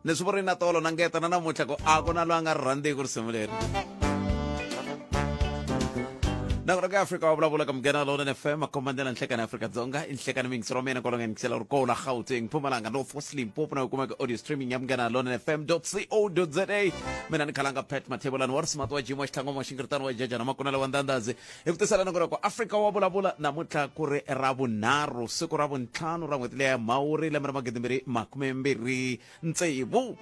leswi vo ri na tolo na ngeta na namuntlha ku a ku na loyi a nga ri rhandziku risimu leri nakuraka Afrika wa vulavula ka Mugena Lona FM akomandela nhlekani Afrika-Dzonga i nhlekani mingisi mina kolonga ngisela ri kona Gauteng Mpumalanga North West Limpopo na kuma audio streaming ya Mugena Lona FM.co.za mina ni khalanga Pat Mathebola ni warisimat wa Jimo xithango mo xingirtana wa jaja na makona lawa ndandazi hi kutisela na ku Afrika wa vulavula namuntlha ku ri ravunharhu siku ra vuntlhanu ra n'hweti leya Mhawuri lembe ra 2023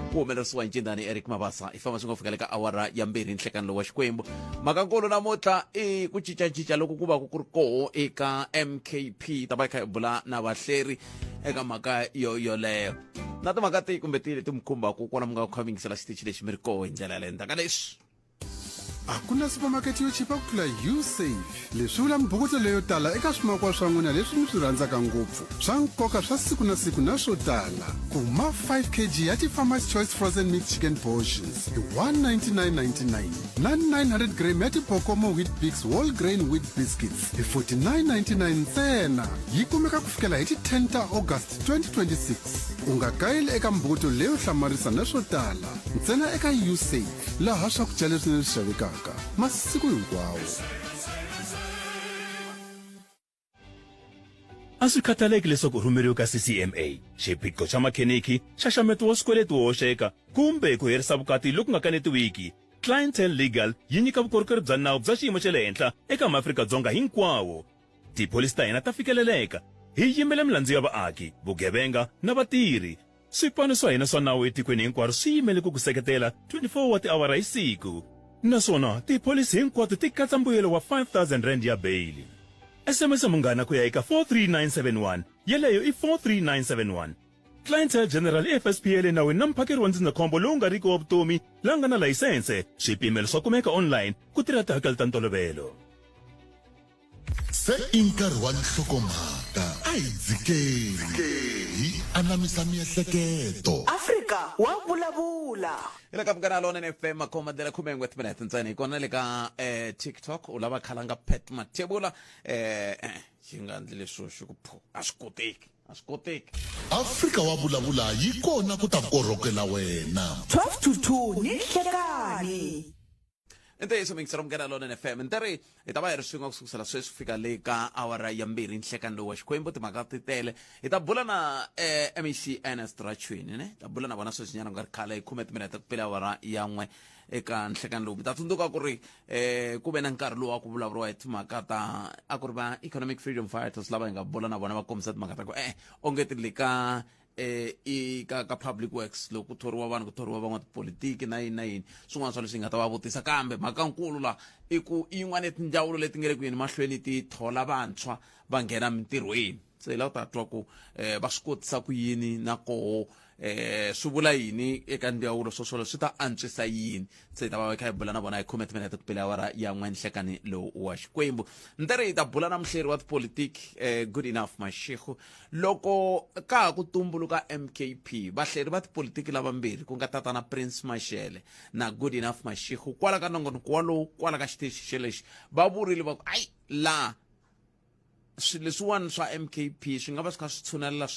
ku humelerisiwa hi ncindani Eric Mabasa i famba swi nga fika le ka awara ya 2 nhlekani lowa Xikwembu makankulu namuntlha i ku cincacinca loko ku va ku ri koho eka MKP ta va kha bula na vahleri eka mhaka yoleyo na timhaka tihi kumbe tihi leti mi khumbaka kona mi nga kha mi yingisela xitichi lexi mi ri koho hi ndlela yaleyo ndaka leswi a ku na supermarket yo chipa ku tlula USave leswi vula mibukutelo leyo tala eka swimakwa swa n'wina leswi mi swi rhandzaka ngopfu swa nkoka swa siku na siku na swo tala kuma 5 kg ya ti-Farmer's Choice frozen mixed chicken portions hi 199.99 na 900 gram ya ti-Pocomo wheat bix whole grain wheat biscuits hi 49.99 ntsena yi kumeka ku fikela hi ti-10 ta August 2026 u nga kayeli eka mibukutelo leyo hlamarisa na swo tala ntsena eka USave laha swakudya leswi ni swi xavekaka masiku hinkwawo a swi khataleki leswaku u rhumeriwe ka CCMA xiphiqo xa makheniki xaxameto wa swikweleti wo hoxeka kumbe ku herisa vukati loku nga kanetiwiki Clientele Legal yi nyika vukorhokeri bya nawu bya xiyimo xa le henhla eka maAfrika-Dzonga hinkwawo tipholisi ta hina ta fikeleleka hi yimele milandzu ya vaaki vugevenga na vatirhi swipano swa hina swa nawu etikweni hinkwaro swi yimele ku ku seketela 24 wa tiawara hi siku naswona tipholisi hinkwato ti katsa mbuyelo wa 5,000 rand ya beyili SMS munghana ku ya eka 43971 yeleyo i 43971 Clientele General FSPL nawini na mphakeri wa ndzindzakhombo lowu nga riki wa vutomi laha nga na layisense swipimelo swa kumeka online ku tirha tihakelo ta ntolovelo se i nkarhi wa nhlokomhaka a hi dzikeli hi anamisa miehleketo Afrika wa vulavula ila ka Mugena Lona FM akomandela 10 minutes ntsena ikona le ka TikTok u lava khalanga Pat Mathebola xi nga ndli leswo xi ku phu a swi koteki Afrika wa vulavula yi kona ku ta korhokela wena 12 to 2 ni nhlekani ntiyiso mingisela Mugena Lona FM ntari hi ta va hi ri swin'we kusukusela sweswi fika le ka awara ya 2 nhlekani lowa Xikwembu timhaka ti tele hi ta bula na MEC Ernest Rachwini ne ta bula na vona sweswinyana ku nga ri khale hi 10 minutes ku pela awara ya 1 eka nhlekani lowu mi ta tsundzuka ku ri ku ve na nkarhi lowu wa ku vulavuriwa hi timhaka ta a ku ri va economic freedom fighters lava hi nga bula na vona va kombisa timhaka ta ku ongeti le ka ka public works loko ku thoriwa vanhu ku thoriwa van'watipolitiki na yini na yini swin'wana swa leswi hi nga ta va vutisa kambe mhakankulu la i ku yin'wana ya tindzawulo leti nga le ku yini mahlweni ti thola vantshwa va nghena mintirhweni se hi lava ta twa ku va swi kotisa ku yini na koho swi vula yini eka ndzawulo swoswolo swi ta antswisa yini se hi ta va kha hi bula na vona hi 10 minutes ku pela awara ya 1 nhlekani lowu wa Xikwembu ntari hi ta bula na muhleri wa tipolitiki Good Enough Mashego loko ka ha ku tumbuluka MKP vahleri va tipolitiki lavambirhi ku nga tatana Prince Mashele na Good Enough Mashego kwala ka nongonoko walowu kwala ka xitichi xelexi va vurile va ku ayi la swilo leswiwani swa MKP swi nga va swi kha swi tshunelela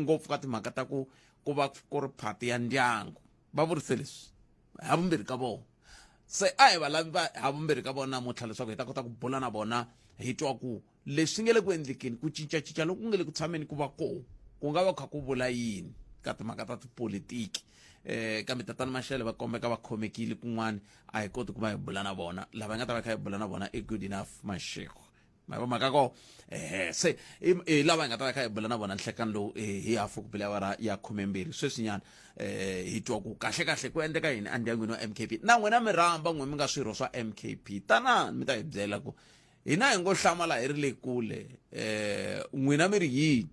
ngopfu ka timhaka ta ku va ku ri phati ya ndyangu va vurise leswi havumbirhi ka vona se a hi valavi va havumbirhi ka vona namuntlha leswaku hi ta kota ku bula na vona hi twa ku leswi nge le ku endlekeni ku cincacinca loku ku nga le ku tshameni ku va koho ku nga va kha ku vula yini ka timhaka ta tipolitiki kambe tatana Mashele va kombeka va khomekile kun'wana a hi koti ku va hi bula na vona lava hi nga ta va kha hi bula na vona i Good Enough Mashego mhaka ko se lava hi nga ta va kha hi bula na vona nhlekani lowu hi hafu ku pela awara ya 12 sweswinyana hi twa ku kahle ku endleka yini endyangwini wa MKP na n'wina mi rhamba n'we mi nga swirho swa MKP tanani mi ta hi byela ku hina hi ngo hlamala hi ri le kule n'wina mi ri yini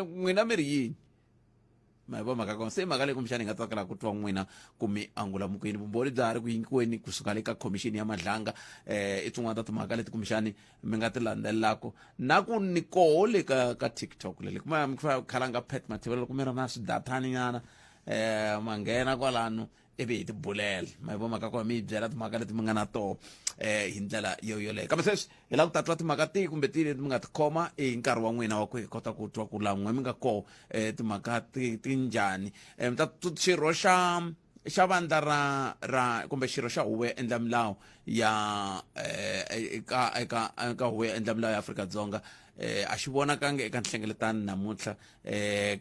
n'wina mi ri yini ma va mhaka kona se mhaka leyi kumbexani hi nga tsakela ku twa n'wina ku mi angula mukweni vumbhoni bya ha ri ku nyikiweni kusuka le ka khomixini ya madlanga i tin'wana ta timhaka leti kumbexani mi nga ti landzelelako na ku ni koho le ka TikTok lele kuma mi khalanga Pat Mathebola loko mi ri na swidatani nyana ma nghena kwalano ivi hi tibulela ma hi vo mhaka ko mi hi byela timhaka leti mi nga na toho hi ndlela yoyoleyo kambe sweswi hi lava ku ta twa timhaka tihi kumbe tihi leti mi nga tikhoma hi nkarhi wa n'wina wa ku hi kota ku twa ku laha n'we mi nga koho timhaka ti njhani mi ta xirho xa vandla ra kumbe xirho xa huvo ya endla milawu ya eka huvo ya endla milawu ya Afrika-Dzonga a xi vonakangi eka nhlengeletano namuntlha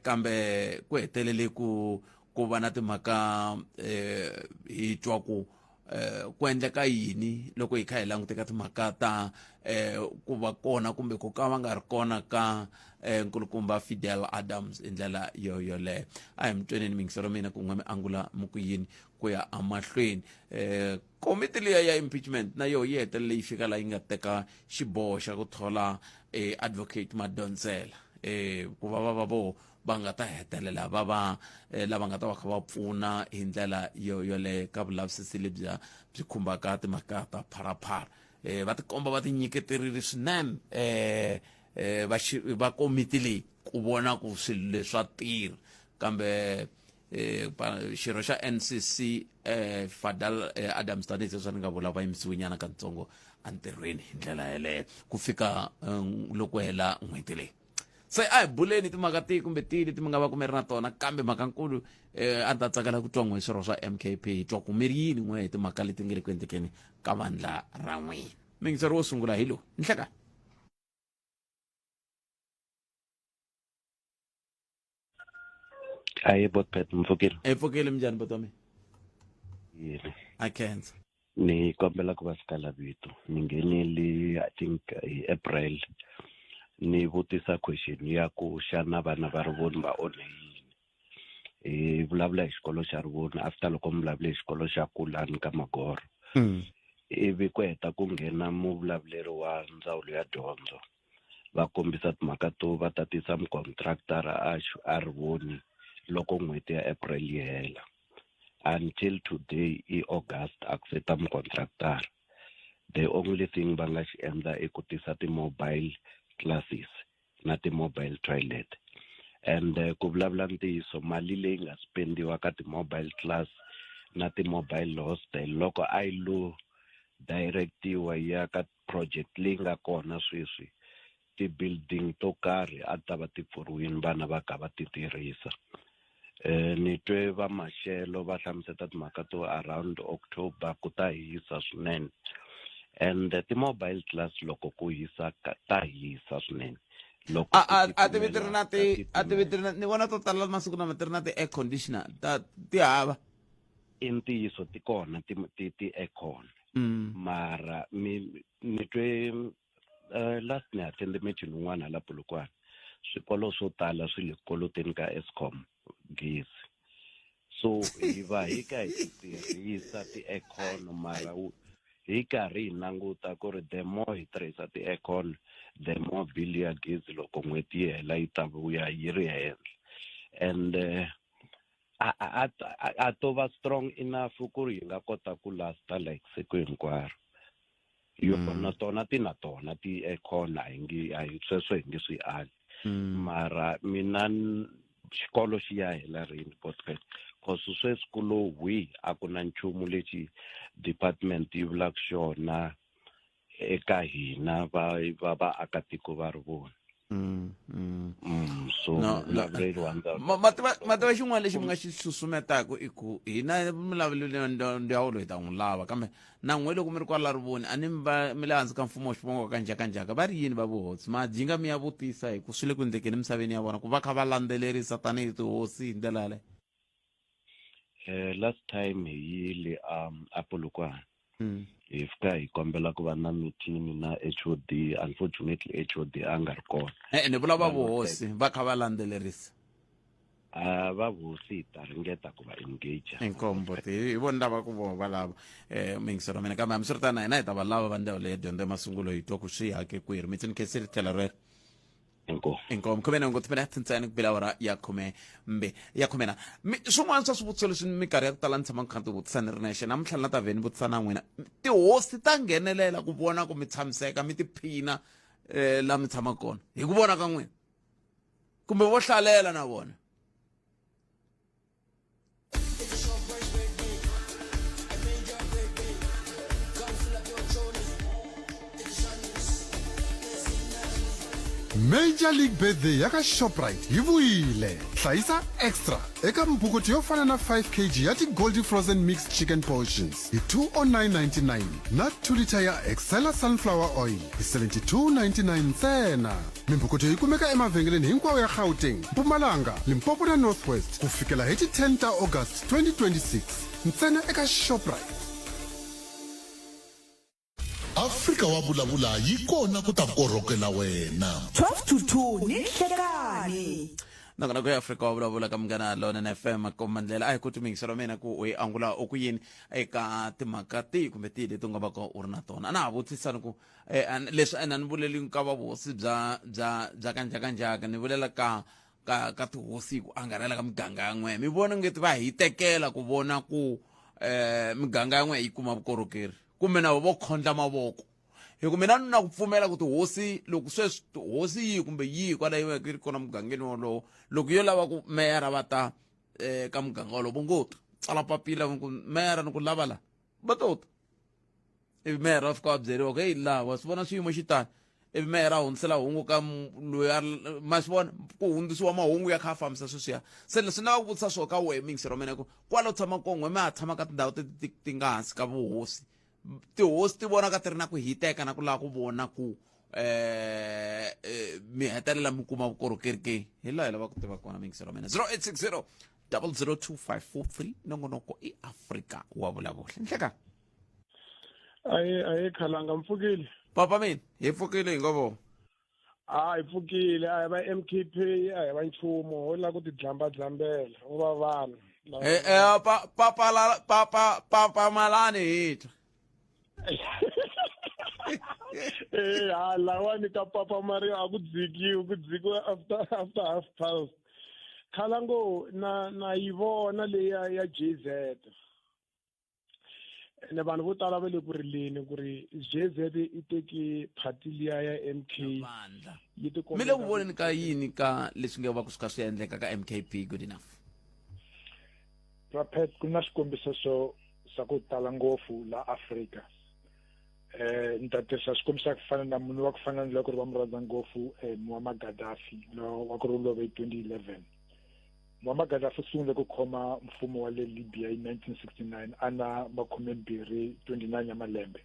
kambe ku hetelele ku va na timhaka hi twa ku endleka yini loko hi kha hi languteka timhaka ta ku va kona kumbe ku ka va nga ri kona ka nkulukumba Fidel Adams hi ndlela yoyoleyo a hi mi tweneni mingisero mina ku n'we mi angula mi ku yini ku ya amahlweni komiti liya ya impeachment na yo yi hetelele yi fika laha yi nga teka xiboho xa ku thola advocate Madonsela ku va vo va nga ta hetelela va lava nga ta va kha va pfuna hi ndlela yoyoleyo ka vulavisisi lebyi byi khumbaka timhaka ta pharapara va tikomba va tinyiketerile swinene va komiti leyi ku vona ku swilo leswa tirha kambe xirho xa NCC Fidel Adams tanihi leswi ni nga vula va yimisiwe nyana katsongo entirhweni hi ndlela yeleyo ku fika loko hela n'hweti leyi se a hi buleni timhaka tihi kumbe tihi leti mi nga va ku mi ri na tona kambe mhakankulu a ni ta tsakela ku twa n'we swirho swa MKP hi twa ku mi ri yini n'we hi timhaka leti nga le ku endlekeni ka vandla ra n'wina mingisero wo sungula hi lowu nhlekani Hayi botpet Mfukile. Mfukile minjhani botami Yini. a khensa Ni kombela ku va sikala vito. Ni nghenile I think hi April. Ni vutisa question ya ku xana vana va Rivoni va onhe yini. Hi vulavula hi xikolo xa Rivoni after loko mi vulavule hi xikolo xa Kulani ka Magoro. Ivi ku heta ku nghena muvulavuleri wa ndzawulo ya dyondzo. Va kombisa timhaka to va tatisa mucontractor a Rivoni loko n'hweti ya April yi hela. Until today i August akuseta mucontractor. The only thing va nga xi endla i ku tisa ti-mobile classes na ti-mobile toilet. And ku vulavula ntiyiso mali leyi nga spendiwa ka ti-mobile class na ti-mobile hostel loko a yi lo directiwa ya ka project leyi nga kona sweswi ti-building to karhi a ta va ti pfuriwini vana va ka va ti tirhisa. Ni twe va Maxelo va hlamuseta timhaka to around October ku ta hisa swinene and ti-mobile class loko ku hisa ta hisa swinene loko a ti vitiri ni vona to tala masiku lama ti ri na ti-air conditioner ti hava i ntiyiso ti kona ti-aircon mara ni twe last ni attende meeting un'wana la Polokwane swikolo swo tala swi le koloteni ka Eskom gezi so hi va hi ka hi tirhisa ti-aircon mara hi karhi hi languta ku ri the more hi tirhisa ti-aircon the more bill ya gezi loko n'hweti yi hela yi ta vuya yi ri henhla and a to va strong enough ku ri hi nga kota ku lasta like siku hinkwaro yona tona ti-aircon a hi sweswo hi nge swi ali mara mina xikolo xi ya hela rini podcast cause sweswi ku lo a ku na nchumu lexi department yi vulaka xona eka hina vaakatiko va Rivoni so mativa xin'wana lexi mi nga xi susumetaka i ku hina milavulelo ndzawulo hi ta n'wi lava kambe na n'we loko mi ri kwala Rivoni a ni mi le hansi ka mfumo wa xivongo kanjhakanjhaka va ri yini va vuhosi majinga mi ya vutisa hi ku swi le ku endlekeni emisaveni ya vona ku va kha va landzelerisa tanihi tihosi hi ndlela yaleyo last time hi yile a Polokwane hi fika hi kombela ku va na meeting na HOD unfortunately HOD a nga ri kona ni vula va vuhosi va kha va landzelerisa va vuhosi hi ta ringeta ku va engage inkombo hi vona lava ku vona va lava mingisero mina kambe hambiswiritana hina hi ta va lava va ndzawulo ya dyondzo emasungulo hi twa ku swi hake kwiri mi tsinikese ri tlhela rero inkomo khumena ngo tsipena tsintsani ku bila ora ya khumena swin'wana swa swivutiso leswi minkarhi ya ku tala ni tshama kha ti vutisa ni ri nexe namuntlha na ta vheni vutisa na n'wina tihosi ta nghenelela ku vona ku mi tshamiseka mi tiphina la mi tshama kona hi ku vona ka n'wina kumbe vo hlalela na vona Major League Birthday ya ka Shoprite yi vuyile. Hlayisa extra eka mbukuti yo fana na 5 kg ya ti Goldie Frozen Mixed Chicken Portions hi 209.99 na 2 liter ya Excella Sunflower Oil hi 72.99 ntsena. Mimbukuti yi kumeka emavhengeleni hinkwawo ya Gauteng, Mpumalanga, Limpopo na Northwest kufikela hi ti 10 ta August 2026 ntsena eka Shoprite. Afrika wa vulavula yi kona ku ta korhokela wena. 12 to 2 ni nhlekani. nakona ku Afrika wa vulavula ka Munghana Lonene FM komandlela ai ku tumingiselo mina ku u angula okuyini eka timhaka ti kumbe ti leti nga va ka u ri na tona na vutisana ku leswi ana ni vuleli ka vahosi bya kanjaka ni vulela ka tihosi ku angarela ka miganga yan'we mi vona ngeti va hi tekela ku vona ku miganga yan'we yi kuma vukorhokeri kumbe na vo khondla mavoko hi ku mina na ku pfumela ku tihosi loko sweswi tihosi yi kumbe yi kwala yi ri kona mugangeni wolowo loko yo lava ku meyara va ta ka muganga wolowo ngoti tsala papila ku meyara ni ku lava la va tota ivi meyara va fika va byeriwa ku heyi laha wa swi vona swiyimo xitani ivi meyara a hundzisela hungu ka loyi ma swi vona ku hundzisiwa mahungu ya kha a fambisa sweswiya se leswi na va ku vutisa swo ka wehe mingisero mina ku kwala u tshama kongwe ma ha tshama ka tindhawu ti nga hansi ka vuhosi tihosi ti vona ka ti ri na ku hiteka na ku lava ku vona ku mi hetelela mi kuma vukorhokeri ke hi laha hi lava ku tiva kona mingisero mina 0860 002543 nongonoko i Afrika wa vulavula nhleka aye khalanga mpfukile papa mina hi pfukile hi ngovo hi pfukile a hi va MKP a hi va nchumu ho la ku ti dlambela u va vanhu papa malani hita lawani ka Papa Mario a ku dzikiwa after half past khalango na yi vona leya ya JZ ne vanhu vo tala va le ku rileni ku ri JZ i teki party liya ya MK yi ti mi le ku voneni ka yini ka leswi nga va ku suka swi endleka ka MKP good enough Rapet ku na xikombiso sa ku tala ngopfu la Afrika ntatesa xikombiso ku fana na munhu wa ku fana na loko va mu rhandza ngopfu Muammar Gaddafi lo wa ku love 2011 Muammar Gaddafi sungule ku khoma mfumo wa le Libya hi 1969 ana makhumembirhi 29 ya malembe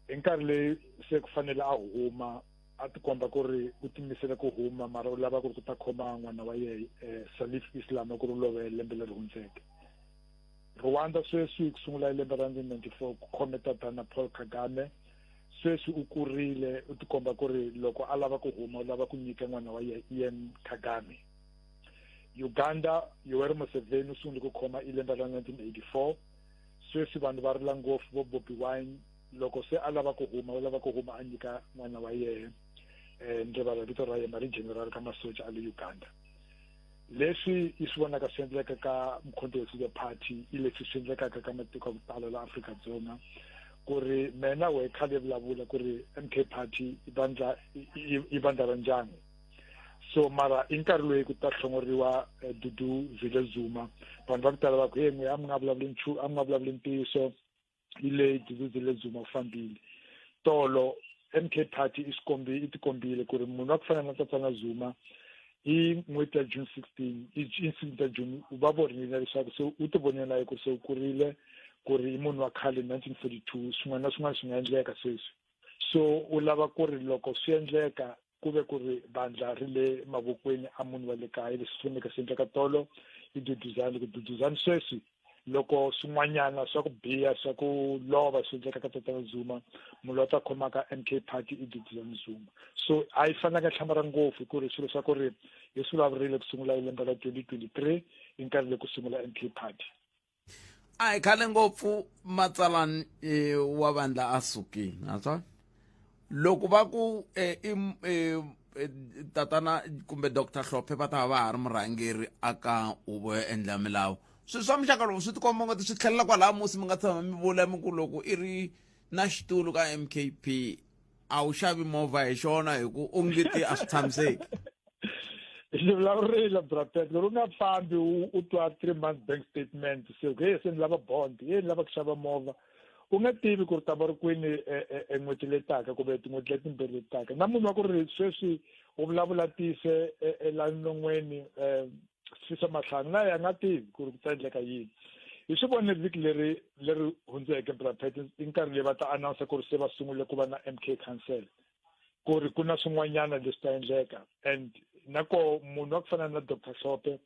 nkarhi leyi se ku fanele a huma a ti komba ku ri u timisele ku huma mara u lava ku ri ku ta khoma n'wana wa yehe Salif Islam ku ri love lembe leri hundzeke Rwanda sweswi ku sungula hi lembe ra 1994 ku khome tatana Paul Kagame sweswi u kurile u ti komba ku ri loko a lava ku huma u lava ku nyika n'wana wa yehe Ian Kagame Uganda Yoweri Museveni u sungule ku khoma hi lembe ra 1984 sweswi vanhu va rila ngopfu vo Bobi Wine loko se a lava ku huma u lava ku huma a nyika n'wana wa yehe ndrivala vito ra yena ri general ka masocha a le Uganda leswi i swi vonaka swi endleka ka Mkhonto we party i leswi swi endlekaka ka matiko ku tala la Afrika-Dzonga ku ri mena we khale vulavula ku ri MK party i vandla ra njhani so mara i nkarhi loyi ku ta hlongoriwa Dudu Vile Zuma vanhu va ku tala va ku yengwe a mi nga vulavuli ntiyiso hi leyi Dudu Vile Zuma u fambile tolo MK party i tikombile ku ri munhu wa ku fana na Tatsana Zuma hi n'hweti ya June 16 hi 16 ta June va vonile leswaku se u ti vonela ku se u kurile ku ri i munhu wa khale 1942 swin'wana na swin'wana swi nga endleka sweswi so u lava ku ri loko swi endleka ku ve ku ri vandla ri le mavokweni a munhu wa le kaya leswi swi faneleke swi endleka tolo i Duduzane ku Duduzane sweswi loko swin'wanyana swa ku biha swa ku lova swi endleka ka Tatana Zuma munhu wa ta khomaka MK party i Duduzane Zuma so a yi fanaka hlamara ngopfu ku ri swilo swa ku ri hi swi vulavurile ku sungula hi lembe ra 2023 hi nkarhi le ku sungula MK party a hi khale ngopfu matsalani wa vandla a sukini naswona loko va ku tatana kumbe Dr. Hlophe va ta va ha ri murhangeri aka huvo yo endla milawu swi swa muxaka lowu swi ti komba ngati swi tlhelela kwalaha musi mi nga tshama mi vula mi ku loko i ri na xitulu ka MKP a wu xavi movha hi xona hi ku ongeti a swi tshamiseki Ni vulavurile brapet loko u nga fambi u twa 3 months bank statement se se ni lava bond ni lava ku xava movha u nga tivi ku ri ta va ri kwini n'hweti leyi taka kumbe tin'hweti leti timbirhi leti taka na munhu wa ku ri sweswi u vulavula tise la non'weni sisa mahlanu na ya nga tivi ku ri ku ta endleka yini hi swi vone vhiki leri hundzeke brapet i nkarhi leyi va ta announce ku ri se va sungule ku va na MK Council ku ri ku na swin'wanyana leswi ta endleka and nako munhu wa ku fana na Dr. Hlophe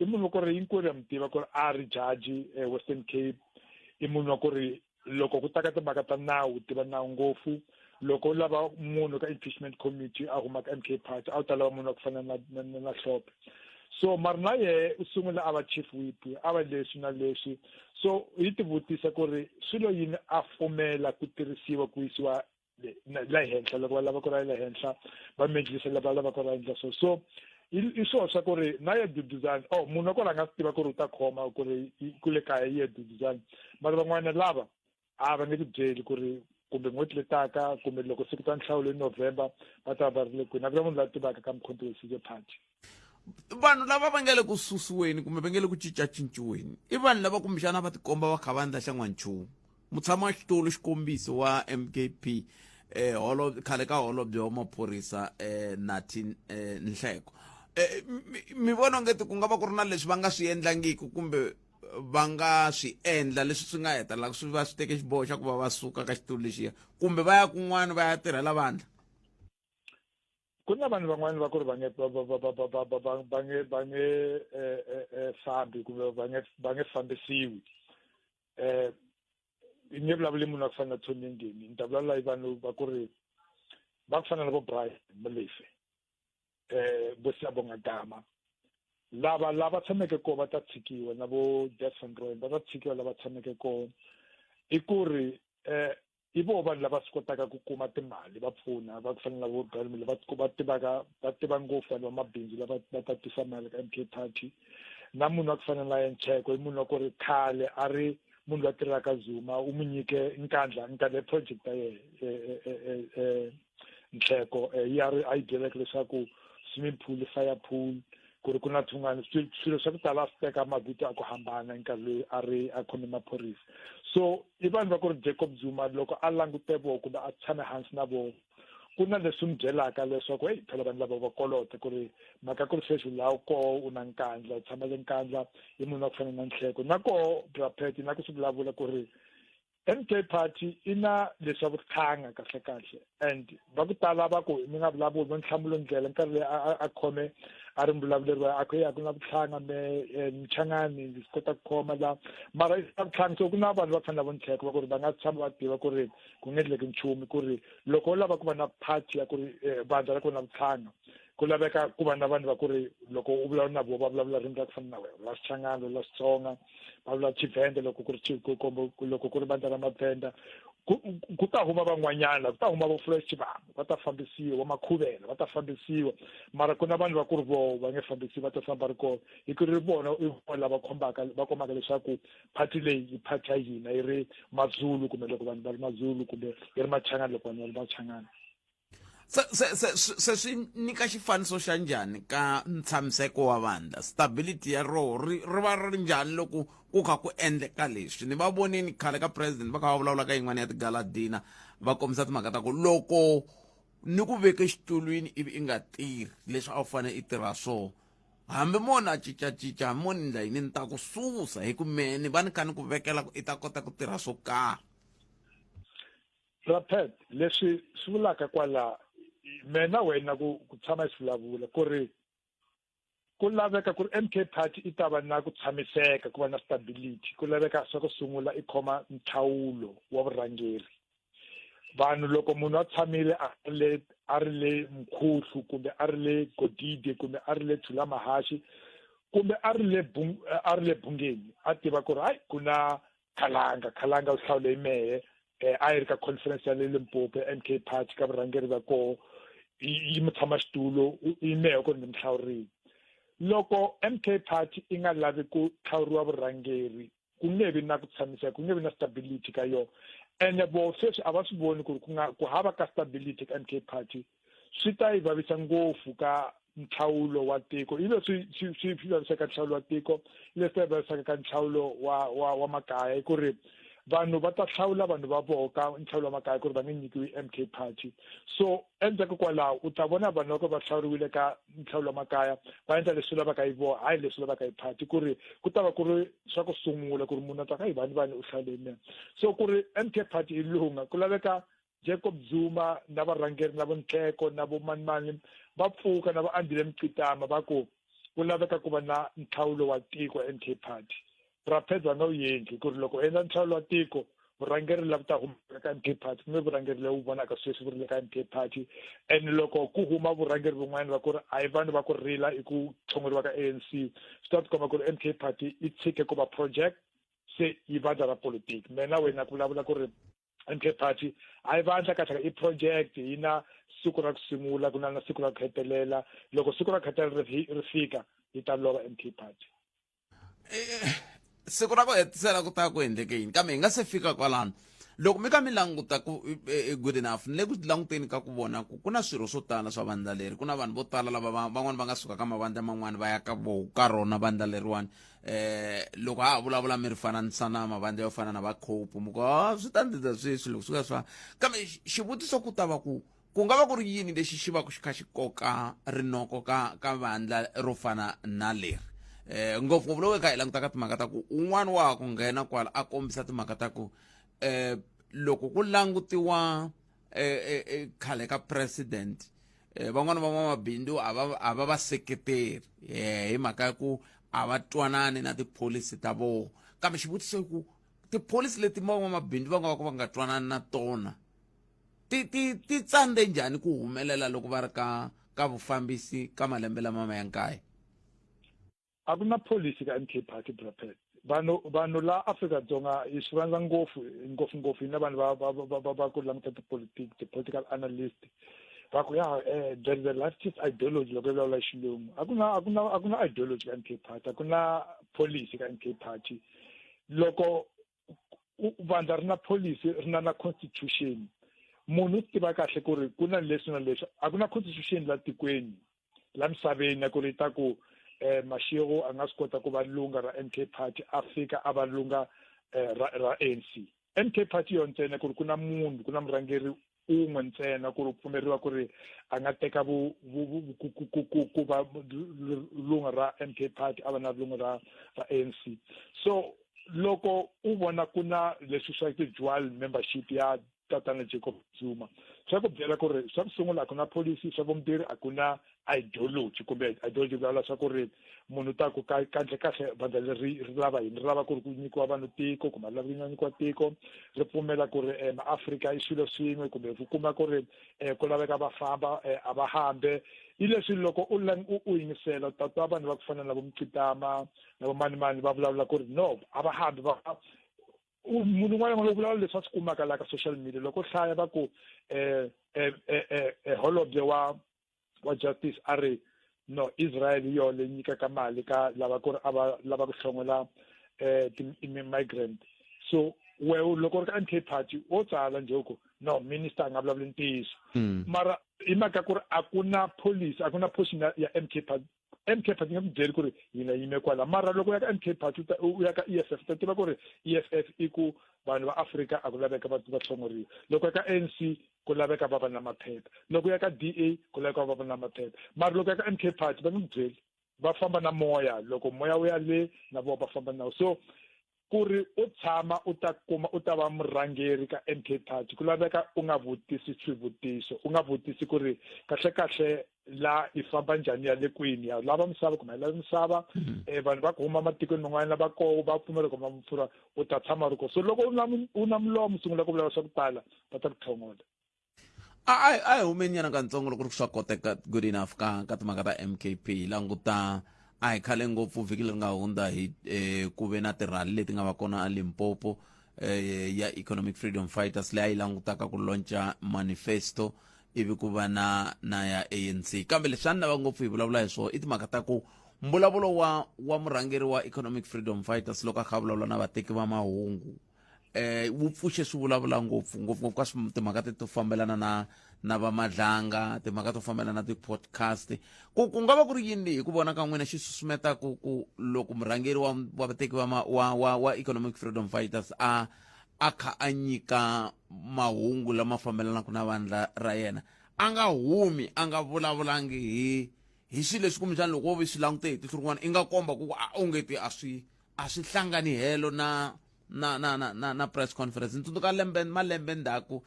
i munhu ku ri hinkwerhu ya mi tiva ku ri a ri jaji Western Cape i munhu wa ku ri loko ku ta ka timhaka ta nawu tiva nawu ngopfu loko u lava munhu ka impeachment committee a huma ka MK Party a wu ta lava munhu wa ku fana na Hlophe so mara na yehe u sungula a va chief whip a va leswi na leswi so hi ti vutisa ku ri swilo yini a pfumela ku tirhisiwa ku yisiwa la henhla loko va lava ku ra le henhla va mejlisa lava lava ku ra endla so i swona swa ku ri na ye Duduzane munhu wa kona a nga swi tiva ku ri u ta khoma ku ri ku le kaya ye Duduzane mara van'wana lava va nge ti byeli ku ri kumbe n'hweti leyi taka kumbe loko siku ta nhlawulo hi November va ta va ri le kwini a ku na munhu la tivaka ka Mkhonto Party vanhu lava va nga le ku susiweni kumbe va nga le ku cincacinciweni i vanhu lava kumbexana va tikomba va kha va ndla xan'wanchumu mutshama wa xitulu xikombiso wa MKP khale ka holobye wa maphorisa Nathi Nhleko mi vona ngeti ku nga va ku ri na leswi va nga swi endlangiki kumbe va nga swi endla leswi swi nga hetelela swi va swi teke xiboho xa ku va va suka ka xitulu lexiya kumbe va ya kun'wana va ya tirhela vandla ku na vanhu van'wana va ku ri va nge fambi kumbe va nge fambisiwi i nge vulavuli munhu wa ku fana na Tony Ngeni ni ta vulavula hi vanhu va ku ri va ku fana na vo Brian Molefe vo Siyabonga Gama lava tshameke ko va ta tshikiwa na vo Jackson Roy va ta tshikiwa lava tshameke ko i ku ri i vo vanhu lava swi kotaka ku kuma timali va pfuna va ku fana na vo Brian va tiva ngopfu vanhu va mabindzu lava va ta tisa mali ka MK Party na munhu wa ku fana na Ncheko i munhu wa ku ri khale a ri munhu la tirhaka Zuma u n'wi nyike nkandla project ya yehe Nhleko a yi byeleke leswaku swimming pool fire pool ku ri ku na swin'wana swilo swa ku tala swi teka mavito a ku hambana hi nkarhi loyi a khome maphorisa so i vanhu va ku ri Jacob Zuma loko a langute vo kumbe a tshame hansi na vo ku na leswi n'wi byelaka leswaku phela vanhu lava va kolota ku ri mhaka ku ri sweswi laha koho u na nkandla u tshama le nkandla i munhu wa ku fana na Nhleko na koho Brapet na ku swi vulavula ku ri MK Party i na leswa vutlhanga kahle and va ku tala va ku mi nga vulavuli va nhlamulo ndlela nkarhi leyi a khome a ri mbulavuleri wa a ku na vutlhanga Mchangani ndzi kota ku khoma la mara vutlhanga so ku na vanhu va fana na vo Nhleko va ku ri va nga tshama va tiva ku ri ku nga endleki nchumu ku ri loko u lava ku va na party ya ku ri vandla ra ku na vutlhanga ku laveka ku va na vanhu va ku ri loko u vulavula na vona va vulavula ririmi ra ku fana na wena la Xichangani la Xitsonga va vulavula Tshivenda loko ku ri loko ku ri vandla ra Mavenda ku ta huma van'wanyana ku ta huma vo Fresh Chivangu va ta fambisiwa Makhuvela va ta fambisiwa mara ku na vanhu va ku ri vo va nge fambisiwi va ta famba ri kona hi ku ri vona i vona lava kombaka leswaku party leyi i party ya hina yi ri Mazulu kumbe loko vanhu va ri Mazulu kumbe yi ri Machangani loko vanhu va ri Machangani se swi nyika xifaniso xa njhani ka ntshamiseko wa vandla stability ya roho ri va ri njhani loko ku kha ku endleka leswi ni va vonini khale ka president va kha va vulavula ka yin'wana ya tigaladina va kombisa timhaka ta ku loko ni ku veke xitulwini ivi i nga tirhi leswi a wu fanele i tirha swona hambi munhu a cincacinca hambi munhu ndla yini ni ta ku susa hi ku mehe ni va ni kha ni ku vekela ku i ta kota ku tirha swo karhi Brapet leswi swi vulaka kwala mina wena ku tshama hi swivulavula ku ri ku laveka ku ri MK Party i ta va na ku tshamiseka ku va na stability ku laveka swa ku sungula i khoma nhlawulo wa vurhangeri vanhu loko munhu a tshamile a ri le Mkhuhlu kumbe a ri le Godide kumbe a ri le Thulamahashe kumbe a ri le Bungeni a tiva ku ri hayi ku na Khalanga u hlawule mehe a yi ri ka conference ya le Limpopo MK Party ka vurhangeri va koho yi mutshama xitulu i mehe ku ri ni muhlawurini loko MK Party i nga lavi ku hlawuriwa vurhangeri ku nge vi na ku tshamiseka ku nge vi na stability ka yona ene vo sweswi a va swi voni ku ri ku hava ka stability ka MK Party swi ta yi vavisa ngopfu ka nhlawulo wa tiko hi leswi swi vavisaka nhlawulo wa tiko hi leswi ta yi vavisaka ka nhlawulo wa makaya hi ku ri vanhu va ta hlawula vanhu va voho ka nhlawulo makaya ku ri va nge nyikiwi MK Party. So endzhaku kwalaho u ta vona vanhu loko va hlawuriwile ka nhlawulo makaya va endla leswi lavaka hi voho hayi leswi lavaka hi party ku ri ku ta va ku ri swa ku sungula ku ri munhu a ta ka hi vanhu u hlawuleni. So ku ri MK Party yi lunga ku laveka Jacob Zuma na varhangeri na vontleko na vo manimani va pfuka na va Andile Mqitama va ku laveka ku va na nhlawulo wa tiko MK Party. Rapedza no yendli ku ri loko endla nhlawulo wa tiko vurhangeri lava ta humaka ka MK Party kumbe vurhangeri leyi vonaka sweswi vuri le ka MK Party and loko ku huma vurhangeri vun'wana va ku ri a hi vanhu va ku rila hi ku tlhongoriwa ka ANC swi ta tikomba ku ri MK Party yi tshike ku va project se yi vandla ra politiki. Mina wena ku vulavula ku ri MK Party a yi vandla kahle i project yi na siku ra ku sungula ku na siku ra ku hetelela loko siku ra ku hetelela ri fika yi ta lova MK Party. Siku ra ku hetisela ku ta ku endleke yini kambe hi nga se fika kwalano loko mi ka mi languta ku good enough ni le ku languteni ka ku vona ku na swirho swo tala swa vandla leri ku na vanhu vo tala lava van'wani va nga suka ka mavandla man'wani va ya ka rona vandla leriwani loko ha vulavula mi ri fananisa na mavandla yo fana na va Cope muka swi ta ndzi sweswi loko swi ka swa kambe xivutiso ku ta va ku nga va ku ri yini lexi xi va ku xi kha xi koka rinoko ka vandla ro fana na leri ngopfungopfu loko hi languta ka timhaka ta ku un'wana wa ku nghena kwala a kombisa timhaka ta ku loko ku langutiwa khale ka president van'wana van'wamabindzu a va va seketeri hi mhaka ku a va twanani na tipholisi ta vona kambe xivutiso ku tipholisi leti van'wamabindzu va nga va nga twanani na tona ti tsande njhani ku humelela loko va ri ka vufambisi ka malembe lama ya nkaya. A ku na policy ka MK Party brapet vanhu la Afrika-Dzonga hi swi rhandza ngopfungopfu hi na vanhu va ku languta political analyst va ku there is a leftist ideology loko hi vulavula xilungu a ku na ideology ka MK Party a ku na policy ka MK Party loko vandla ri na policy ri na constitution munhu u tiva kahle ku ri ku na leswi na leswi a ku na constitution la tikweni la misaveni na ku ri ta ku Mashego a nga swi kota ku va lunga ra MK Party a fika a va lunga ra ANC. MK Party yo ntsena ku ri ku na munhu ku na murhangeri un'we ntsena ku ri pfumeriwa ku ri a nga teka ku va lunga ra MK Party a va na lunga ra ANC. So loko u vona ku na leswi swa ti-dual membership ya tatana Jacob Zuma swa ku byela ku ri swa ku sungula a ku na policy swa vumbirhi a ku na ideology kumbe ideology vulavula swa ku ri munhu ta ku kahle vandla leri ri lava yini ri lava ku ri ku nyikiwa vanhu tiko kumbe lava ku nyikiwa tiko ri pfumela ku ri maAfrika i swilo swin'we kumbe ku kuma ku ri ku laveka va famba a va hambe hi leswi loko u yingisela ta vanhu va ku fana na vo Mqitama na vo manimani va vulavula ku ri no a va hambi munhu un'wana loko vulavula leswi a swi kumaka la ka social media loko hlaya va ku holobye wa justice a ri no Israel yo le nyikaka mali ka lava ku ri lava ku hlongela migrant so loko ri ka MK Party o tsala njoko no minister a nga vulavuli ntiyiso mara hi mhaka ku ri a ku na policy a ku na position ya MK Party nga mu byeli ku ri hina yime kwala mara loko ya ka MK Party u ya ka EFF ta tiva ku ri EFF i ku vanhu va Afrika a ku laveka va hlongoriwa loko ya ka ANC ku laveka va va na maphepha loko ya ka DA ku laveka va va na maphepha mara loko ya ka MK Party va nge mu byeli va famba na moya loko moya wu ya le na vona va famba nawo so ku ri u tshama u ta va murhangeri ka MK Party ku laveka u nga vutisi swivutiso u nga vutisi ku ri kahle la i famba njhani ya le kwini ya lava misava kumbe lava misava vanhu va ku huma matikweni man'wana lava koho va pfumela ku mapfura u ta tshama ri ko so loko u na mulomo sungula ku vulavula swa ku tala va ta ku tlhongola a hi humeni nyana katsongo loko ri swa koteka good enough ka timhaka ta MKP languta a hi khale ngopfu vhiki leri nga hundza hi ku ve na tirhali leti nga va kona a Limpopo ya Economic Freedom Fighters leyi a yi langutaka ku loncha manifesto ivi ku va na ya ANC kambe leswi a ni lava ngopfu hi vulavula hi swona i timhaka ta ku mbulavulo wa murhangeri wa Economic Freedom Fighters loko a kha vulavula na vateki va mahungu wu pfuxe swi vulavula ngopfu ka timhaka to fambelana na va madlanga timhaka to fambelana na ti-podcast ku nga va ku ri yini hi ku vona ka n'wina xi susumeta ku loko murhangeri wa vateki wa Economic Freedom Fighters a a kha a nyika mahungu lama fambelanaka na vandla ra yena a nga humi a nga vulavulangi hi swilo leswi kumbexana loko wo vi swi langute hi tihlo rin'wana i nga komba ku ongeti a swi hlangani helo na press conference. Ni tsundzuka malembe ndzhaku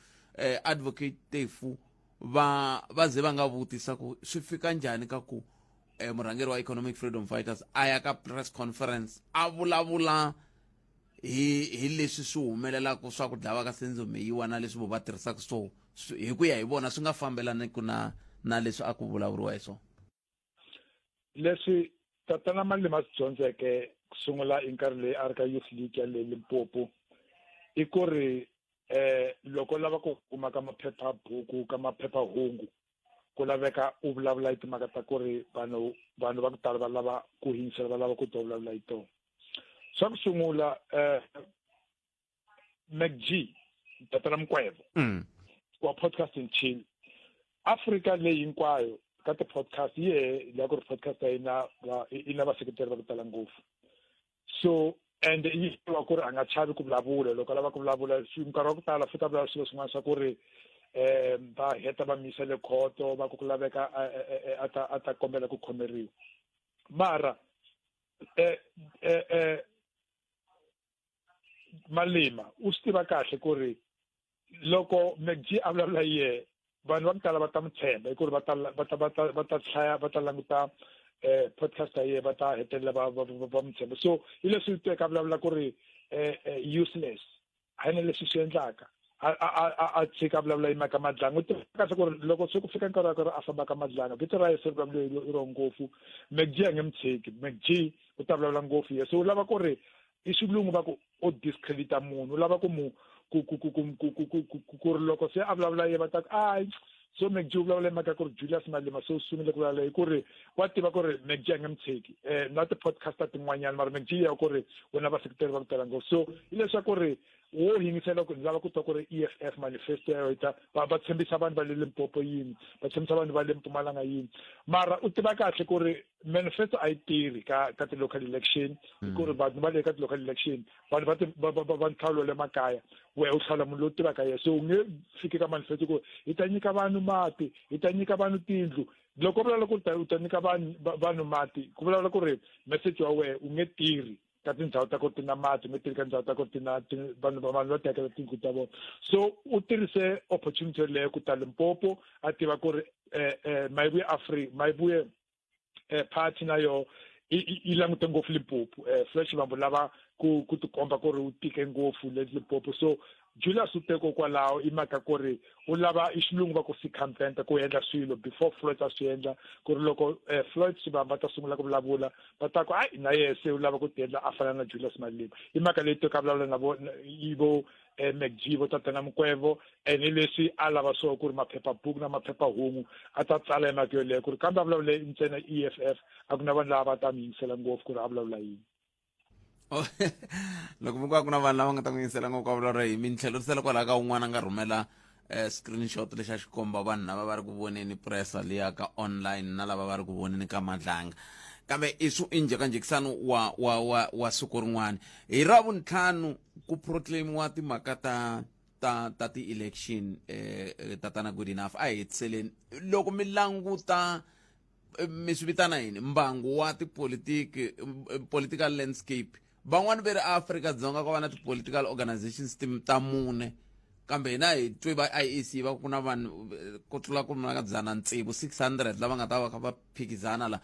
advocate Tefu va ze va nga vutisa ku swi fika njhani ka ku murhangeri wa economic freedom fighters a ya ka press conference a vulavula hi leswi swi humelelaka swa ku dlawa ka Senzo Meyiwa na leswi va tirhisaka so hi ku ya hi vona swi nga fambelani na leswi a ku vulavuriwa hi swona. Leswi tatana Malema swi dyondzeke ku sungula i nkarhi leyi a ri ka youth league ya le Limpopo i ku ri loko lava ku kuma ka maphephahungu ka maphephahungu ku laveka u vulavula hi timhaka ta ku ri vanhu va ku tala va lava ku hinsela va lava ku to vulavula hi tona. Swa ku sungula McG tatana Mkwevo wa podcast and chill Africa leyi hinkwayo ka ti-podcast la ku ri podcast yi na vaseketeri va ku tala ngopfu so and yi wa ku ri a nga chavi ku vulavula loko lava ku vulavula nkarhi wa ku tala futa vulavula swilo swin'wana swa ku ri va heta va misa le khoto va ku laveka a ta kombela ku khomeriwa mara Malema u swi tiva kahle ku ri loko McG a vulavula yena vanhu va ku tala va ta n'wi tshemba hi ku ri va ta hlaya va ta languta podcast ya yena va ta hetelela va n'wi tshemba so hi leswi teka vulavula ku ri useless a hi na leswi swi endlaka a tshika vulavula hi mhaka madlanga u tiva kahle ku ri loko swi ku fika nkarhi wa ku ri a famba ka madlanga vito ra yesu ri vulavula hi ro ngopfu McG a nge mi tshiki McG u ta vulavula ngopfu ye so u lava ku ri i xilungu va ku o discredita munhu u lava ku mu ku ri loko se a vulavula yena va ta ai so McG u vulavula hi mhaka ku ri Julius Malema so sungule ku vulavula hi ku ri wa tiva ku ri McG a nge mi tshiki na ti-podcast tin'wanyana mara McG ya ku ri u na vaseketeri va ku tala ngopfu so hi leswaku ri wo yingisela ku ni lava ku twa ku ri EFF manifesto ya yona va tshembisa vanhu va le Limpopo yini va tshembisa vanhu va le Mpumalanga yini mara u tiva kahle ku ri manifesto a yi tirhi ka ti-local election ku ri vanhu va le ka ti-local election vanhu va nhlawulo le makaya we u hlawula munhu lowu tivaka yena so u nge fiki ka manifesto ku hi ta nyika vanhu mati hi ta nyika vanhu tindlu loko vulavula ku ri u ta nyika vanhu mati ku vulavula ku ri message wa wena u nge tirhi ka tindhawu ta ku ri ti na mati u nge tirhi ka tindhawu ta ku ri ti na vanhu va tekela tindlu ta vona so u tirhise opportunity leyo ku ta Limpopo a tiva ku ri Mayibuye party na yo i langute ngopfu Limpopo fresh vanhu lava ku tikomba ku ri u tike ngopfu le Limpopo so Julius u teko kwalaho i mhaka ku ri u lava i xilungu va ku circumventa ku endla swilo before Floyd a swi endla ku ri loko Floyd swi va ta sungula ku vulavula va ta ku ai na yehe se u lava ku ti endla a fana na Julius Malema i mhaka leyi teka vulavula na vo McG vo tatana Mkwevo hi leswi a lava swo ku ri maphephahungu na maphephahungu a ta tsala hi mhaka yoleyo ku ri kambe a vulavule ntsena EFF a ku na vanhu lava va ta mi yingisela ngopfu ku ri a vulavula yini loko mi ku na vanhu lava nga ta n'wi yingisela ngopfu ka vulavula hi mintlherisela kwalaho ka un'wana a nga rhumela screenshot lexi a xi komba vanhu lava va ri ku voneni pressa liya ka online na lava va ri ku voneni ka madlanga kambe i swi injekanjekisano wa siku rin'wana hi ravuntlhanu ku proclaimiwa timhaka ta ti-election tatana good enough a hi hetiseleni loko mi languta mi swi vitana yini mbangu wa tipolitiki political landscape van'wani va ri Afrika-Dzonga ku va na ti-political organizations ta mune kambe hina hi twe va IEC va ku na vanhu ku tlula ku na ka 600 lava nga ta va kha va phikizana la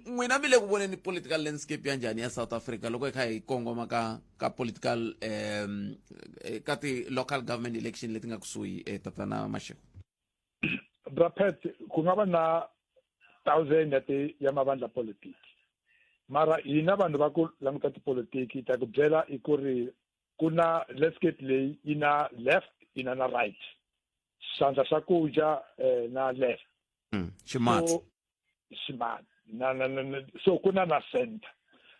n'wina mi le ku voneni political landscape ya njhani ya South Africa loko hi kha hi kongoma ka political ka ti-local government election leti nga kusuhi tatana Mashego Brapet ku nga va na 1000 ya mavandla politiki mara hina vanhu va ku languta tipolitiki ta ku byela i ku ri ku na landscape leyi yi na left ina na right swandla swakudya na left ximatsi so ku na center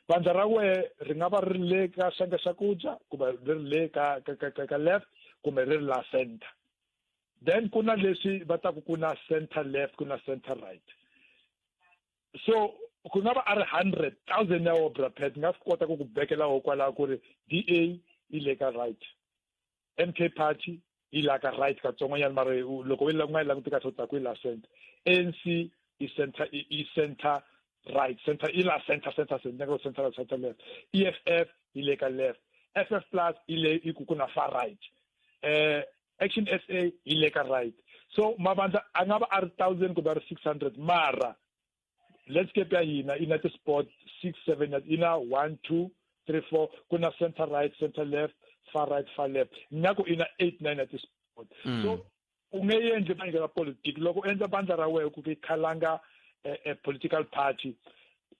vandla ra we ri nga va ri le ka swanga swakudya kumbe ri le ka left kumbe ri la center then ku na leswi va ta ku na center left ku na center right so ku nga va a ri 100,000 ya wo Brapet nga swi kota ku ku bekela ho kwalaho ku ri DA yi le ka right MK party ilaka right katsongonyana mare loko we languti ka thotsa ku la center. ANC is center right, center center left. EFF ileka left. FF plus ikukuna far right. Action SA ileka right. So mabandla angaba are 1,000 kuba 600 mara. Let's get in at the spot 6 7 ina 1 2 3 4 kuna center right, center left, far right, far left. Ngako ina 8 9 at the spot. So ungeyenze bandla la politics loko enza bandla ra wehe ku khalanga a political party.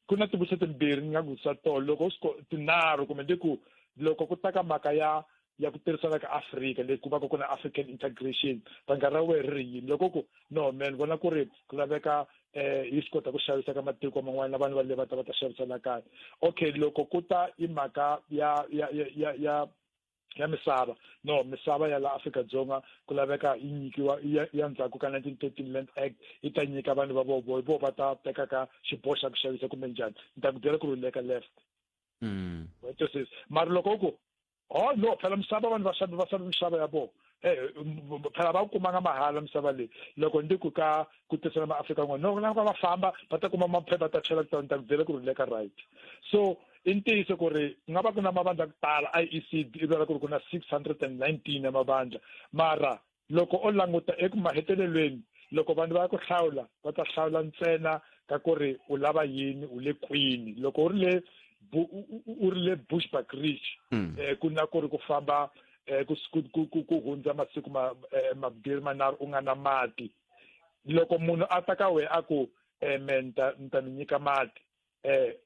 Kuna tibusa timbirhi ngakusa to loko tinaro kumbe ku loko ku taka maka ya ku tirhisana ka Africa le ku va ku na African integration bangara we ri loko ku no man vona ku ri ku laveka hi swi kota ku xavisa ka matiko man'wana na vanhu va le va ta xavisana kahle. Okay, loko ku ta i mhaka ya misava no misava ya la Afrika-Dzonga ku laveka yi nyikiwa ya ndzhaku ka 1913 Land Act yi ta nyika vanhu va vo va ta teka ka xiboho xa ku xavisa kumbe njhani ni ta ku byela ku ri leka left mara loko ku oh no phela misava vanhu va xava misava ya vona phela va kumanga mahala misava leyi loko ndi ku ka ku tirhisana ma Afrika n'wana no lava va famba va ta kuma maphepha ta chela ku ta byela ku ri leka right. So in ntiyiso ku ri nga va ku na mabandla ku tala IEC i vula ku ri ku na 619 ya mabandla mara loko o languta eku mahetelelweni loko vanhu va ku hlawula va ta hlawula ntsena ka ku ri u lava yini u le kwini loko u ri le Bushbuckridge ku na ku ri ku famba ku hundza masiku mabirhi manharhu u nga na mati loko munhu a ta ka we a ku menta ni ta mi nyika mati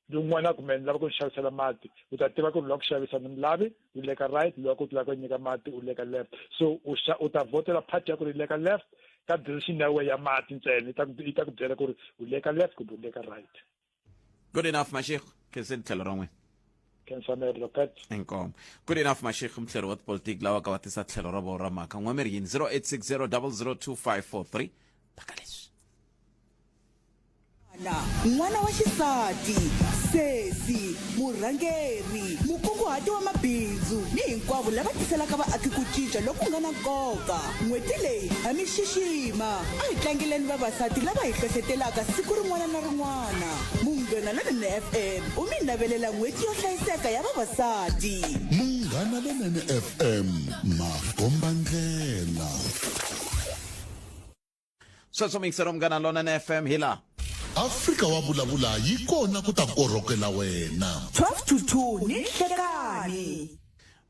lun'wana ku meni lava ku xavisela mati u ta tiva ku ri loko ku xavisa ni lavi u le ka right loko ku lava ku nyika mati u le ka left so u ta votela party ya ku ri le ka left ka decision ya we ya mati ntsena yi ta ku byela ku ri u le ka left kumbe u le ka right. Good enough mashekh ke se tlhelo ron'we Enkom. Good enough mashekh mtlhelo wa politik lawa ka watisa tlhelo ra bo ra maka ngwameri yin 0860 002543 takaleswi n'wana wa xisati sesi murhangeri mukunguhati wa mabindzu ni hinkwavo lava tiselaka vaaki ku cinca loku nga na nkoka n'hweti leyi ha mi xixima a hi tlangileni vavasati lava hi hlohletelaka siku rin'wana na rin'wana munghana lonene FM u mi navelela n'hweti yo hlayiseka ya vavasati. Munghana lonene FM makomba ndlela sweswo mixero mngana lonene FM hila Afrika wa vulavula yi kona ku ta korhokela wena 12 to 2 ni nhlekani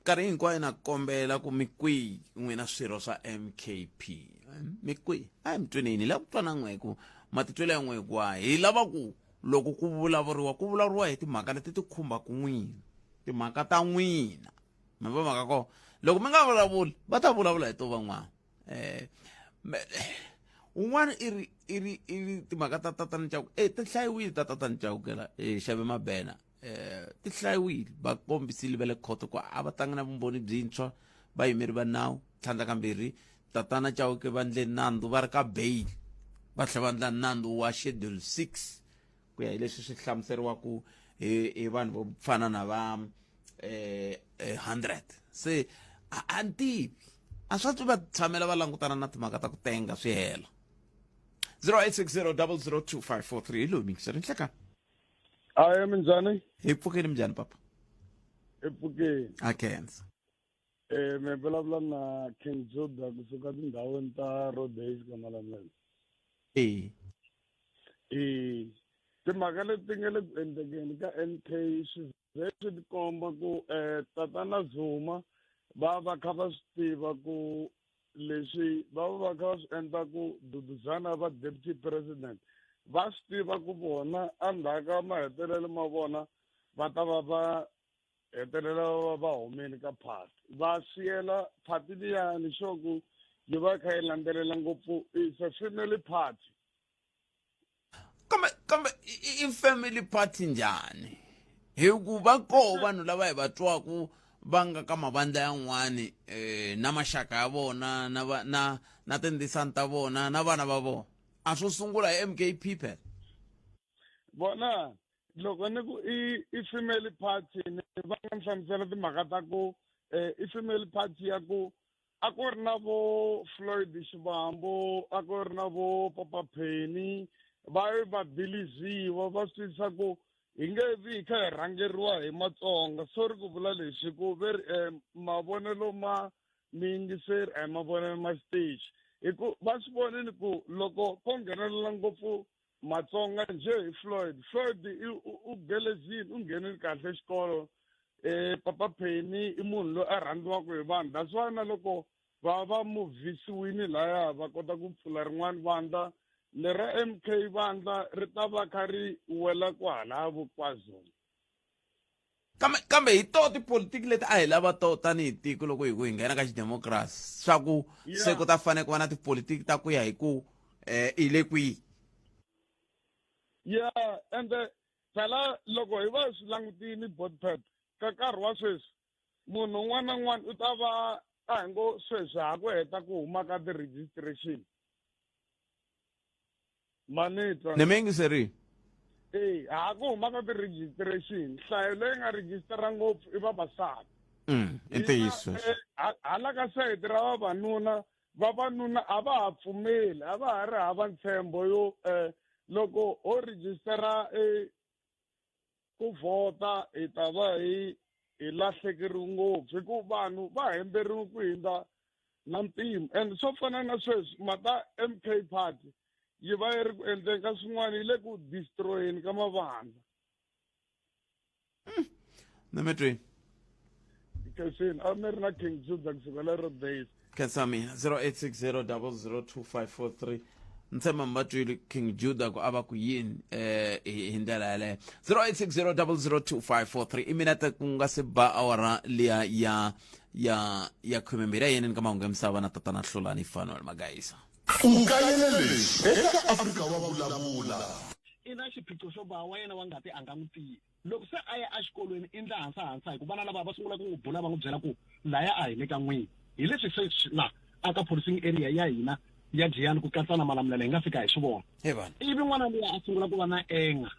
nkarhi hinkwayo na kombela ku mi kwihi n'wina swirho swa MKP mi kwihi a hi mi twenini la ku twana n'weku matitwelo ya n'weku wa hi lava ku loko ku vulavuriwa hi timhaka leti ti khumbaka n'wina timhaka ta n'wina mi va mhaka ko loko mi nga vulavuli va ta vulavula hi to van'wana un'wana i ri timhaka ta tatana Chauke ti hlayiwile ta tatana Chauke xave mabena ti hlayiwile va kombisile va le khoto ku a va tlanga na vumbhoni byintshwa vayimeri va nawu tlhandla kambirhi tatana Chauke va ndle nandzu va ri ka bail va tlhela va ndla nandzu wa schedule 6 ku ya hi leswi swi hlamuseriwaku hi vanhu vo fana na va 100 se a ntivi a swa twi va tshamela va langutana na timhaka ta ku tenga swi hela 0860 002543 lo mixer nhlekani Aya minjhani? hi pfukeni minjhani papa Epfukeni. a khensa Me vulavula na King Judah kusuka tindhawini ta Rhodes ka Malamulele. Timhaka leti nga le ku endlekeni ka NK swi tikomba ku tatana Zuma va kha va swi tiva ku leswi va kha va swi endla ku duduzana va deputy president va swi tiva ku vona endzhaku mahetelelo ma vona va ta va hetelela va humeni ka party va siyela party liyani swo ku yi va kha yi landzelela ngopfu is a family party kambe i family party njhani hi ku va koho vanhu lava hi va twaku va nga ka mavandla yan'wani na maxaka ya vona na tindzisani ta vona na vana va vona a swo sungula hi MKP phela bona loko ni ku i family party ni va nga hlamusela timhaka ta ku i family party ya ku a ku ri na vo Floyd Shivambu, a ku ri na vo Papa Penny, va diliziwa va swisa ku hi nge vi hi kha hi rhangeriwa hi Matsonga. Sorry ku vula leswi ku mavonelo ma miyingiseri a hi mavonelo ma stage. Hi ku va swi vonile ku loko ko nghenelela ngopfu Matsonga njhe hi Floyd u gelezini, u nghenile kahle xikolo. Papa Penny i munhu loyi a rhandziwaka hi vanhu. That's why na loko va muvhisiwini laya va kota ku pfula rin'wana vandla, lera MK vandla ri ta va kha ri wela kwalavo KwaZulu. kambe hi to tipolitiki leti a hi lava to tanihi tiko loko hi nghena ka xidemokirasi swa ku se ku ta fanele ku va na tipolitiki ta ku ya hi ku hi le kwihi. Yeah, and phela loko hi va swi langutini Bothpet ka nkarhi wa sweswi munhu un'wana na un'wana u ta va a hi ngo sweswi ha ku heta ku huma ka ti-registration. Manitwa ni mi yingiserile. ha ku huma ka ti-registration, nhlayo leyi nga rejistara ngopfu i vavasati. I ntiyiso. Hala ka sayiti ra vavanuna a va ha pfumeli, a va ha ri hava ntshembo yo loko o rejistara ku vhota hi ta va hi lahlekeriwe ngopfu hi ku vanhu va hemberiwe ku hindza na mpimo. And swo fana na sweswi mata MK party yi va yi ri ku endleni ka swin'wana yi le ku destroyeni ka mavandla. ni mi twini. Kesini a mi ri na King Judah kusuka lero days. Kensami 0860 002543 ntshemba mi va twile King Judah ku a va ku yini hi ndlela yaleyo. 0860 002543 i minete ku nga se ba awara liya ya khumembiri ya yeneni ka mahungu ya misava na tatana Hlulani Fanuel Magayisa. ukayelele eka Afrika wa vulavula. I na xiphiqo xo ba wa yena wa ngati a nga n'wi tiyi. Loko se a ya exikolweni i ndla hansa hi ku vana lava va sungula ku n'wi bula va n'wi byela ku laya a hi le ka n'wini. Hi leswi se la aka policing area ya hina ya Giyani ku katsa na Malamulele hi nga fika hi swi vona. Ivi n'wana liya a sungula ku va na enga.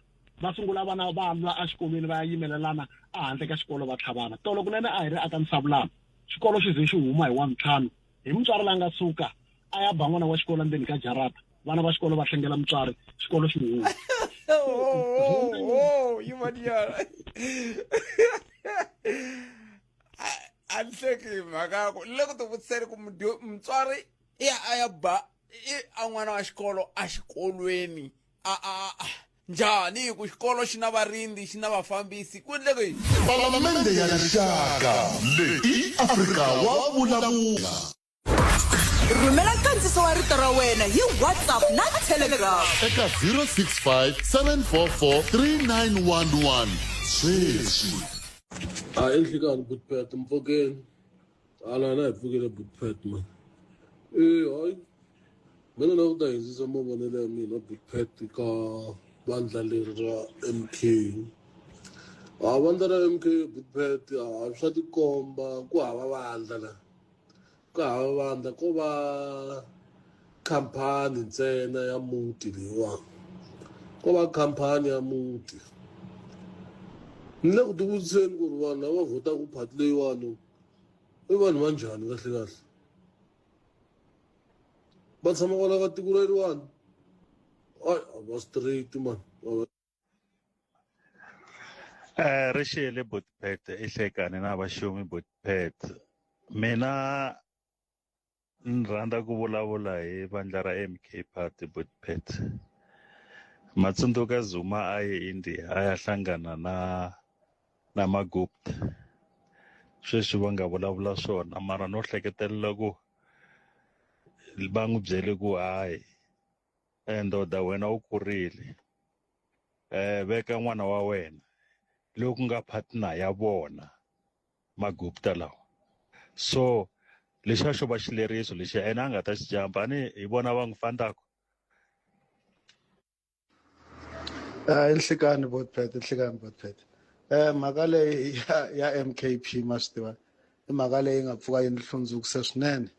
Va sungula vana va lwa exikolweni va ya yimelelana a handle ka xikolo va tlhavana. Tolo kunene a hi ri aka Nsavulana. Xikolo xi ze xi huma hi 1 hi mutswari la nga suka a ya ba n'wana wa xikolo ndzeni ka jarata. Vana va xikolo va hlengela mutswari xikolo xi huma. You madiyara. A hleki mhaka ku loko ti vutiseni ku mutswari a ya ba a n'wana wa xikolo a xikolweni njhani ku xikolo xi na varindzi xi na vafambisi ku endle ku yini. Palamende ya rixaka leyi Afrika wa vulavula. rhumela nkandziso wa rito ra wena hi WhatsApp na Telegram eka 065 744 3911 sweswi. Enhlikani Bothpet Mfokeni. Alana hi pfukile Bothpet man. Hayi. Mina na ku ta hindzisa mavonelo ya mina Bothpet ka vandla leri ra MK. Vandla ra MK Bothpet swa tikomba ku hava vandla la. Ku hava vandla ko va khampani ntsena ya muti leyiwani. Ko va khampani ya muti. Ni le ku tivutiseni ku ri vanhu lava vhotaka phati leyiwani i vanhu va njhani kahle va tshama kwala ka tiko leriwani a va straight man. ri xiyele Bothpet ehlekani na vaxomi Bothpet. Mina ni rhandza ku vulavula hi vandla ra MK party Bothpet. Matsundzuka Zuma a ye India a ya hlangana na Magupta. Sweswi va nga vulavula swona mara no hleketelela ku va n'wi byele ku hayi ndoda wena u kurile veka n'wana wa wena loku nga partner ya vona Magupta lawa. So lexa xo va xileriso lexi ena a nga ta xi jampa ani hi vona va n'wi fandaka. Enhlikani Bothpet mhaka leyi ya MKP ma swi tiva i mhaka leyi nga pfuka yi ni hlundzukise swinene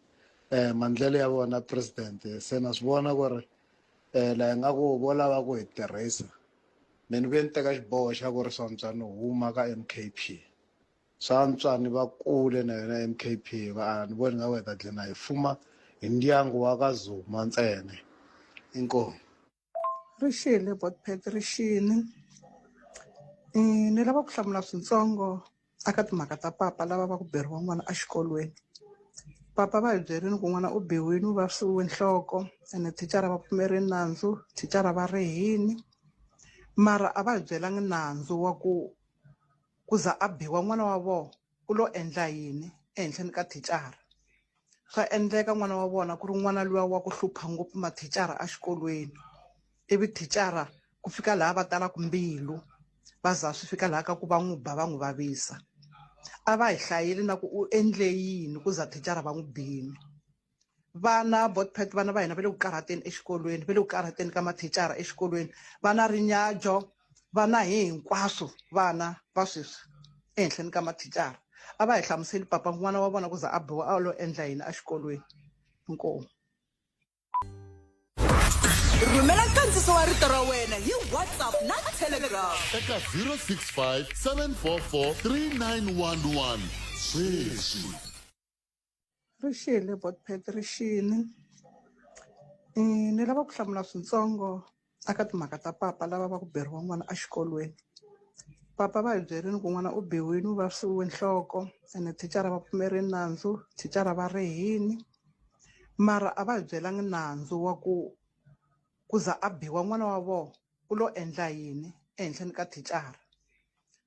mandlelo ya vona president se na swi vona ku ri laha nga ku vo lava ku hi tirhisa. Ni ve ni teka xiboho xa ku ri swantswa ni huma ka MKP swantswani va kule na yona MKP va ni voni nga ku hi ta dlina hi fuma hi ndyangu wa ka Zuma ntsena inkomu. Rixile Botpet rixini ni lava ku hlamula swintsongo aka timhaka ta papa lava va ku beriwa n'wana exikolweni. Papa va hi byerini ku n'wana u biwini u vavisiwe nhloko ene thicara va pfumerile nandzu, thicara va rihini, mara a va hi byelangi nandzu wa ku za a biwa n'wana wa vona u lo endla yini ehenhleni ka thicara. Swa endleka n'wana wa vona ku ri n'wana luwa wa ku hlupha ngopfu mathicara exikolweni, ivi thicara ku fika laha va talaka mbilu va za swi fika laha ka ku va n'wi ba va n'wi vavisa. A va hi hlayeli na ku u endle yini ku za thicara va n'wi bini. Vana Botpet vana va hina va le ku karhateni exikolweni, va le ku karhateni ka mathicara exikolweni, vana rinyajo, vana hinkwaswo vana va sweswi ehenhleni ka mathicara. A va hi hlamuseli papa n'wana wa vona ku za a biwa a lo endla yini exikolweni. Inkomu. Rhumela nkandziso wa rito ra wena hi WhatsApp na Telegram eka 065 744 3911 sweswi. Rixile Botpet rixini ni lava ku hlamula swintsongo aka timhaka ta papa lava va ku beriwa n'wana exikolweni. Papa va hi byerini ku n'wana u biwini u vavisiwe nhloko ene thicara va pfumerile nandzu, thicara va rihini, mara a va hi byelangi nandzu wa ku za a biwa n'wana wa vona u lo endla yini ehenhleni ka thicara.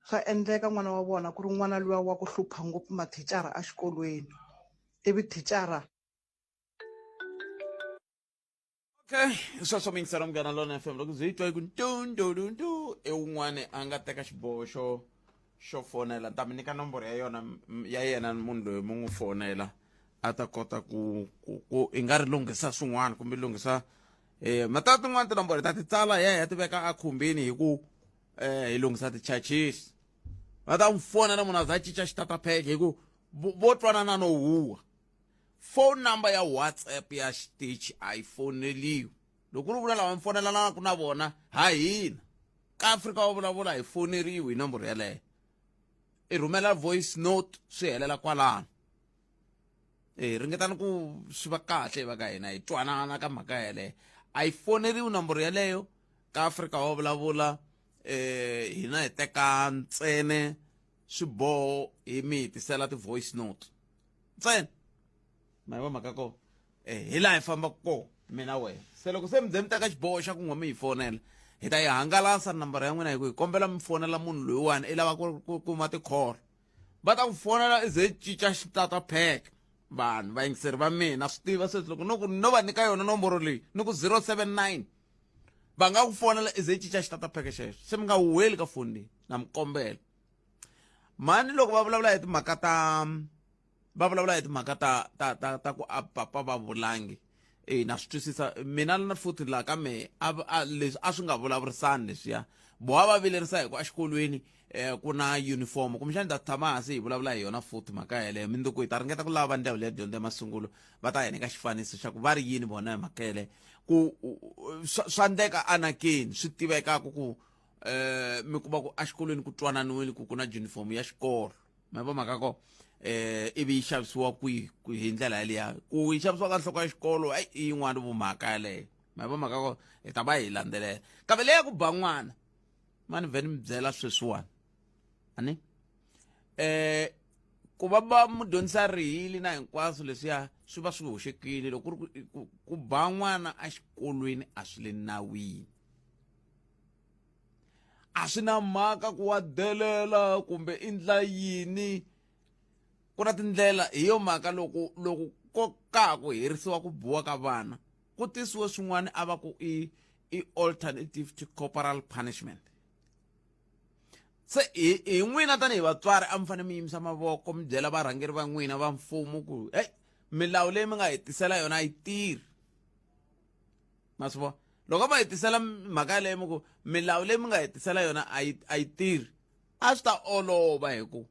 Swa endleka n'wana wa vona ku ri n'wana luwa wa ku hlupha ngopfu mathicara exikolweni, ivi thicara. Okay, sweswo mingisela Munghana Lonene FM loko byi twa ku ntuntuntu un'wana a nga teka xiboho xo fonela ta mi nyika nomboro ya yena munhu loyi mu n'wi fonela a ta kota ku i nga ri lunghisa swin'wana kumbe lunghisa matatu tin'wana tinomboro ta ti tsala ya ti veka a khumbini hi ku hi lunghisa ti-charges. Va ta n'wi fonela munhu a za cinca xitatapheke hi ku vo twanana no huwa. Phone number ya WhatsApp ya xitichi a yi foneliwi. Loko ri vula lava mi fonelanaku na vona ha hina ka Afrika va vulavula hi foneriwi hi nomboro yaleyo. I rhumela voice note swi helela kwalano. Ringetani ku swi va kahle va ka hina hi twanana ka mhaka yaleyo. A yi foneriwi nomboro yaleyo ka Afrika va vulavula hina hi teka ntsene swiboho hi mi hi tisela ti-voice note ntsena. Ma va mhaka ko hi laha hi fambaka kona mina wena. Se loko se mi ze mi teka xiboho xa ku n'wa mi hi fonela hi ta yi hangalasa nambara ya n'wina hi ku hi kombela mi fonela munhu loyiwani i lava ku kuma tikhoro. Va ta ku fonela i ze cinca xitatapheke vanhu vayingiseri va mina swi tiva sweswi loko no va nyika yona nomboro leyi ni ku 079 va nga ku fonela i ze cinca xitatapheke xexo se mi nga huweli ka foni leyi na mi kombela. Mani loko va vulavula hi timhaka ta ku papa va vulangi na swi twisisa mina na futhi laha ka mehe leswi a swi nga vulavurisani leswiya boha va vilerisa hi ku exikolweni ku na uniform kumbexani ta tshama hansi hi vulavula hi yona futhi mhaka yeleyo mindzuku hi ta ringeta ku lava ndyangu leya dyondzo ya masungulo va ta hi nyika xifaniso xa ku va ri yini vona hi mhaka yeleyo ku swa ndeka anakeni swi tivekaka ku mi kuma ku exikolweni ku twananiwile ku na junifomu ya xikolo ma va mhaka ko ivi yi xavisiwa kwihi hi ndlela yaleya ku yi xavisiwa ka nhloko ya xikolo i yin'wana vumhaka yaleyo ma va mhaka ko hi ta va hi landzelela kambe leya ku ba n'wana mani vheni mi byela sweswiwani ani ku va mudyondzisa rihili na hinkwaswo leswiya swi va swi hoxekile loko ku ba n'wana exikolweni a swi le nawini. A swi na mhaka ku wa delela kumbe i ndla yini ku na tindlela hi yo mhaka loko ko ka ku herisiwa ku biwa ka vana ku tisiwe swin'wana a va ku i alternative to corporal punishment. Se hi n'wina tanihi vatswari a mi fanele mi yimisa mavoko mi byela varhangeri va n'wina va mfumo ku milawu leyi mi nga hi tisela yona a yi tirhi. Ma swi vona loko va hi tisela mhaka leyi mi ku milawu leyi mi nga hi tisela yona a yi tirhi a swi ta olova hi ku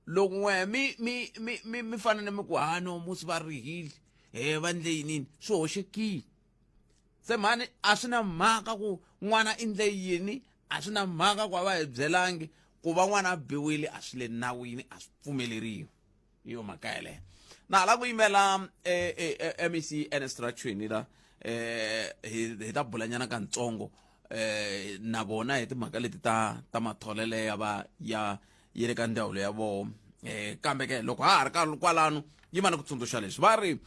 loko n'we mi fanele mi ku no musi va rihile va ndle yinini swi hoxekile. Se mhani a swi na mhaka ku n'wana i ndle yini a swi na mhaka ku a va hi byelangi ku va n'wana a biwile a swi le nawini a swi pfumeleriwi hi yo mhaka yaleyo na la ku yimela MEC Ernest Rachwini la hi ta bulanyana ka ntsongo na vona hi timhaka leti ta matholele ya le ka ndhawu ya vona kambe ke loko ha ri kwalano yi va na ku tsundzuxa leswi va ri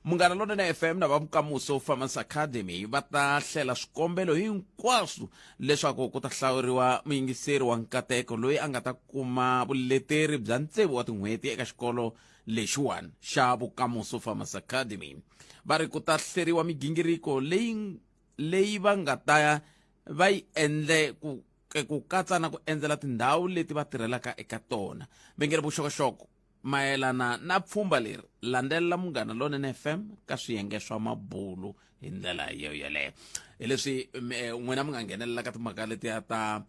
Munghana Lonene FM na Vamukamuso Farmers Academy va ta hlela swikombelo hinkwaswo leswaku ku ta hlawuriwa muyingiseri wa nkateko loyi a nga ta kuma vuleteri bya ntsevu wa tin'hweti eka xikolo lexiwani xa Vukamuso Farmers Academy. Va ri ku ta hleriwa migingiriko leyi va nga ta va yi endle ku katsa na ku endzela tindhawu leti va tirhelaka eka tona. Vengele vuxokoxoko mayelana na pfhumba leri landzelela Munghana Lonene FM ka swiyenge swa mabulu hi ndlela yeleyo. Hi leswi n'wina mi nga nghenelela ka timhaka letiya ta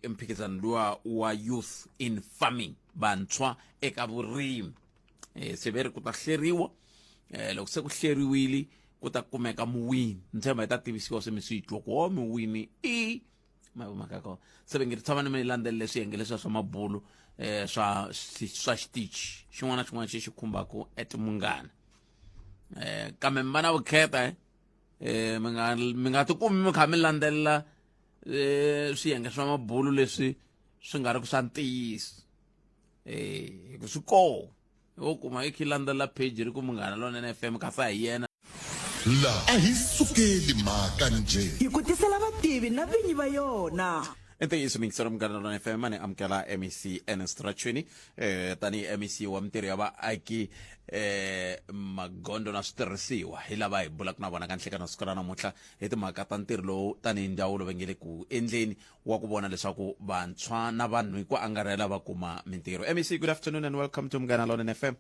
mphikizano luwa wa youth in farming vantshwa eka vurimi. Se veri ku ta hleriwa loko se ku hleriwile ku ta kumeka muwini ni tshemba hi ta tivisiwa swi mi swi twa ku muwini i mhaka ko se ve ngi tshama ni mi landzelele swiyenge leswa swa mabulu swa xitichi xin'wana na xin'wana xi khumbaka Munghana kambe mi va na vukheta mi nga tikumi mi kha mi landzelela swiyenge swa mabulu leswi swi nga ri ku swa ntiyiso hi swi koho wo kuma i khi landzelela page ri ku Munghana Lonene FM kasi hi yena la a hi sukeli mhaka nje hi ku tisela vativi na vinyi va yona. Ntiyiso mingisero Munghana Lonene FM ni amukela MEC Ernest Rachwini tani MEC wa mitirho ya vaaki magondo na switirhisiwa hi lava hi bulaka na vona ka nhlekano siku ra namuntlha hi timhaka ta ntirho lowu tanihi ndzawulo va nge le ku endleni wa ku vona leswaku vantshwa na vanhu hi ku angarhela va kuma mintirho. MEC, good afternoon and welcome to Munghana Lonene FM.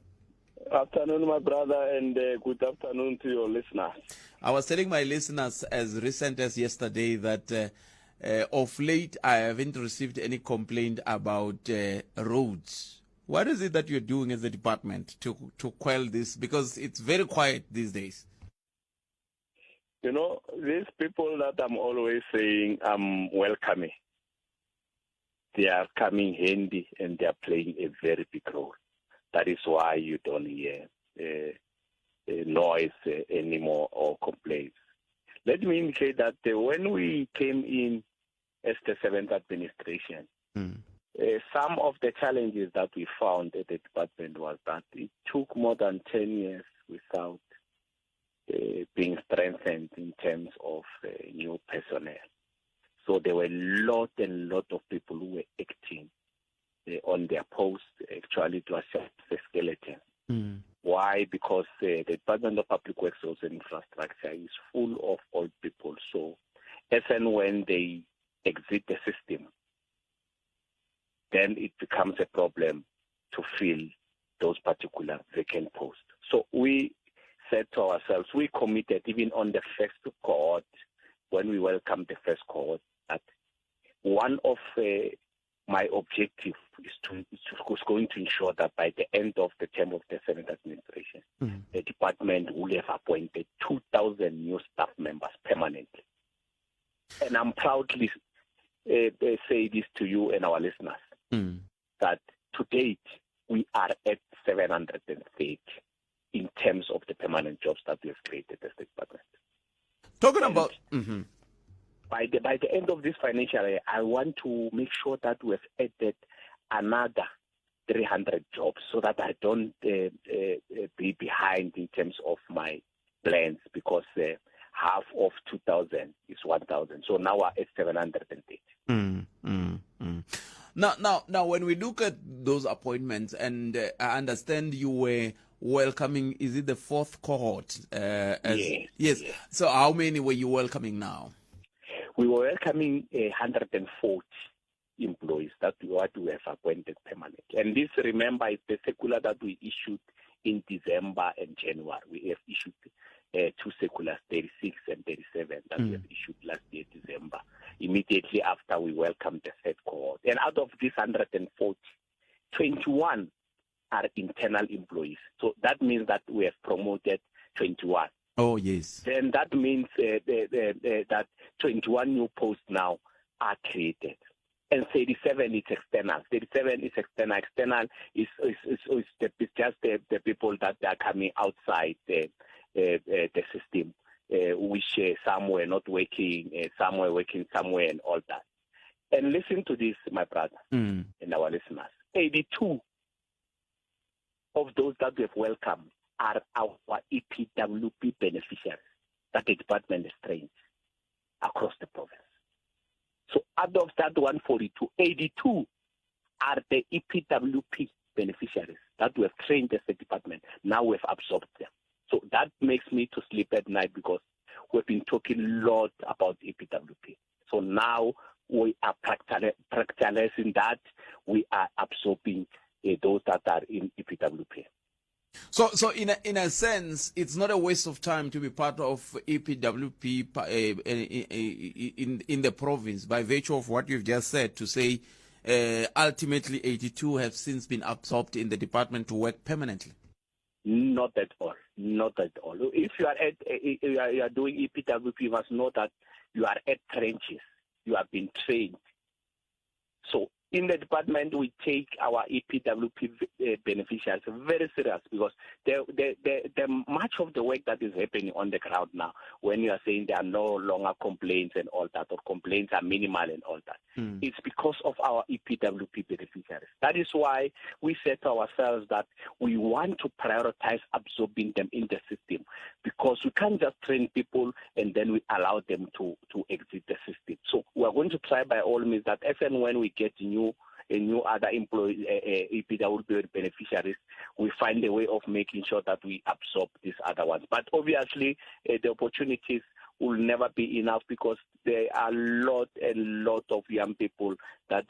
Afternoon, my brother, and good afternoon to your listeners. I was telling my listeners as recent as yesterday that of late I haven't received any complaint about roads. What is it that you're doing as a department to quell this? Because it's very quiet these days. You know, these people that I'm always saying I'm welcoming, they are coming handy and they are playing a very big role. That is why you don't hear noise anymore or complaints. Let me indicate that when we came in as the 7th administration, some of the challenges that we found at the department was that it took more than 10 years without being strengthened in terms of new personnel. So there were lot of people who were acting on their post. Actually, it was just a skeleton. Why? Because the Department of Public Works and Infrastructure is full of old people. So as and when they exit the system, then it becomes a problem to fill those particular vacant posts. So we said to ourselves, we committed even on the first cohort, when we welcomed the first cohort, that one of my objective is going to ensure that by the end of the term of the 7th administration, the department will have appointed 2,000 new staff members permanently. And I'm proudly say this to you and our listeners, that to date, we are at 730 in terms of the permanent jobs that we have created as the department. Talking about... By the end of this financial year, I want to make sure that we have added another 300 jobs so that I don't be behind in terms of my plans, because half of 2,000 is 1,000. So now we're at 780. Now, when we look at those appointments, and I understand you were welcoming, is it the 4th cohort? Yes. So how many were you welcoming now? We were welcoming 140 employees that we have appointed permanently. And this, remember, is the circular that we issued in December and January. We have issued 2 circulars, 36 and 37, that we have issued last year, December, immediately after we welcomed the 3rd cohort. And out of these 140, 21 are internal employees. So that means that we have promoted 21. Oh, yes. Then that means that 21 new posts now are created. and 37 is external. 37 is external. External is just the people that are coming outside the system, which some were not working, some were working somewhere, and all that. And listen to this, my brother and our listeners. 82 of those that we have welcomed are our EPWP beneficiaries that the department has trained across the province. So out of that 142, 82 are the EPWP beneficiaries that we have trained as a department. Now we've absorbed them. So that makes me to sleep at night because we've been talking a lot about EPWP. So now we are practicalizing that. We are absorbing those that are in EPWP. So in a sense, it's not a waste of time to be part of EPWP in the province by virtue of what you've just said, to say ultimately 82 have since been absorbed in the department to work permanently. Not at all. Not at all. If you are doing EPWP, you must know that you are at trenches. You have been trained. So in the department, we take our EPWP beneficiaries very serious because the much of the work that is happening on the ground now, when you are saying there are no longer complaints and all that, or complaints are minimal and all that, it's because of our EPWP beneficiaries. That is why we said to ourselves that we want to prioritize absorbing them in the system, because we can't just train people and then we allow them to exit the system. So we are going to try by all means that if and when we get new other employees, EPWP beneficiaries, we find a way of making sure that we absorb these other ones. But obviously, the opportunities will never be enough because there are a lot of young people that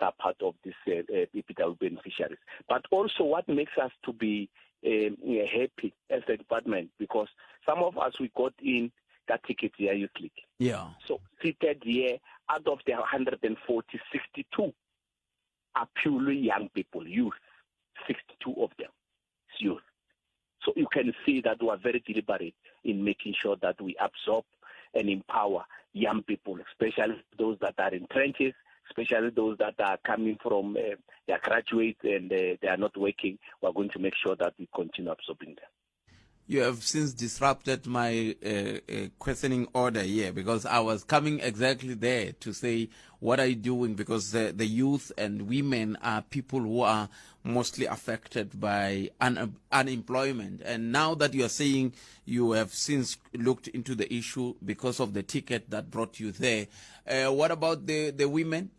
are part of this EPWP beneficiaries. But also, what makes us to be happy as a department, because some of us, we got in that ticket here, Youth League. Yeah. So seated here, out of the 140, 62 are purely young people, youth. 62 of them is youth. So you can see that we are very deliberate in making sure that we absorb and empower young people, especially those that are in trenches, especially those that are coming from their graduates and they are not working. We are going to make sure that we continue absorbing them. You have since disrupted my questioning order here, because I was coming exactly there to say, what are you doing? Because the youth and women are people who are mostly affected by unemployment. And now that you are saying you have since looked into the issue because of the ticket that brought you there, what about the women?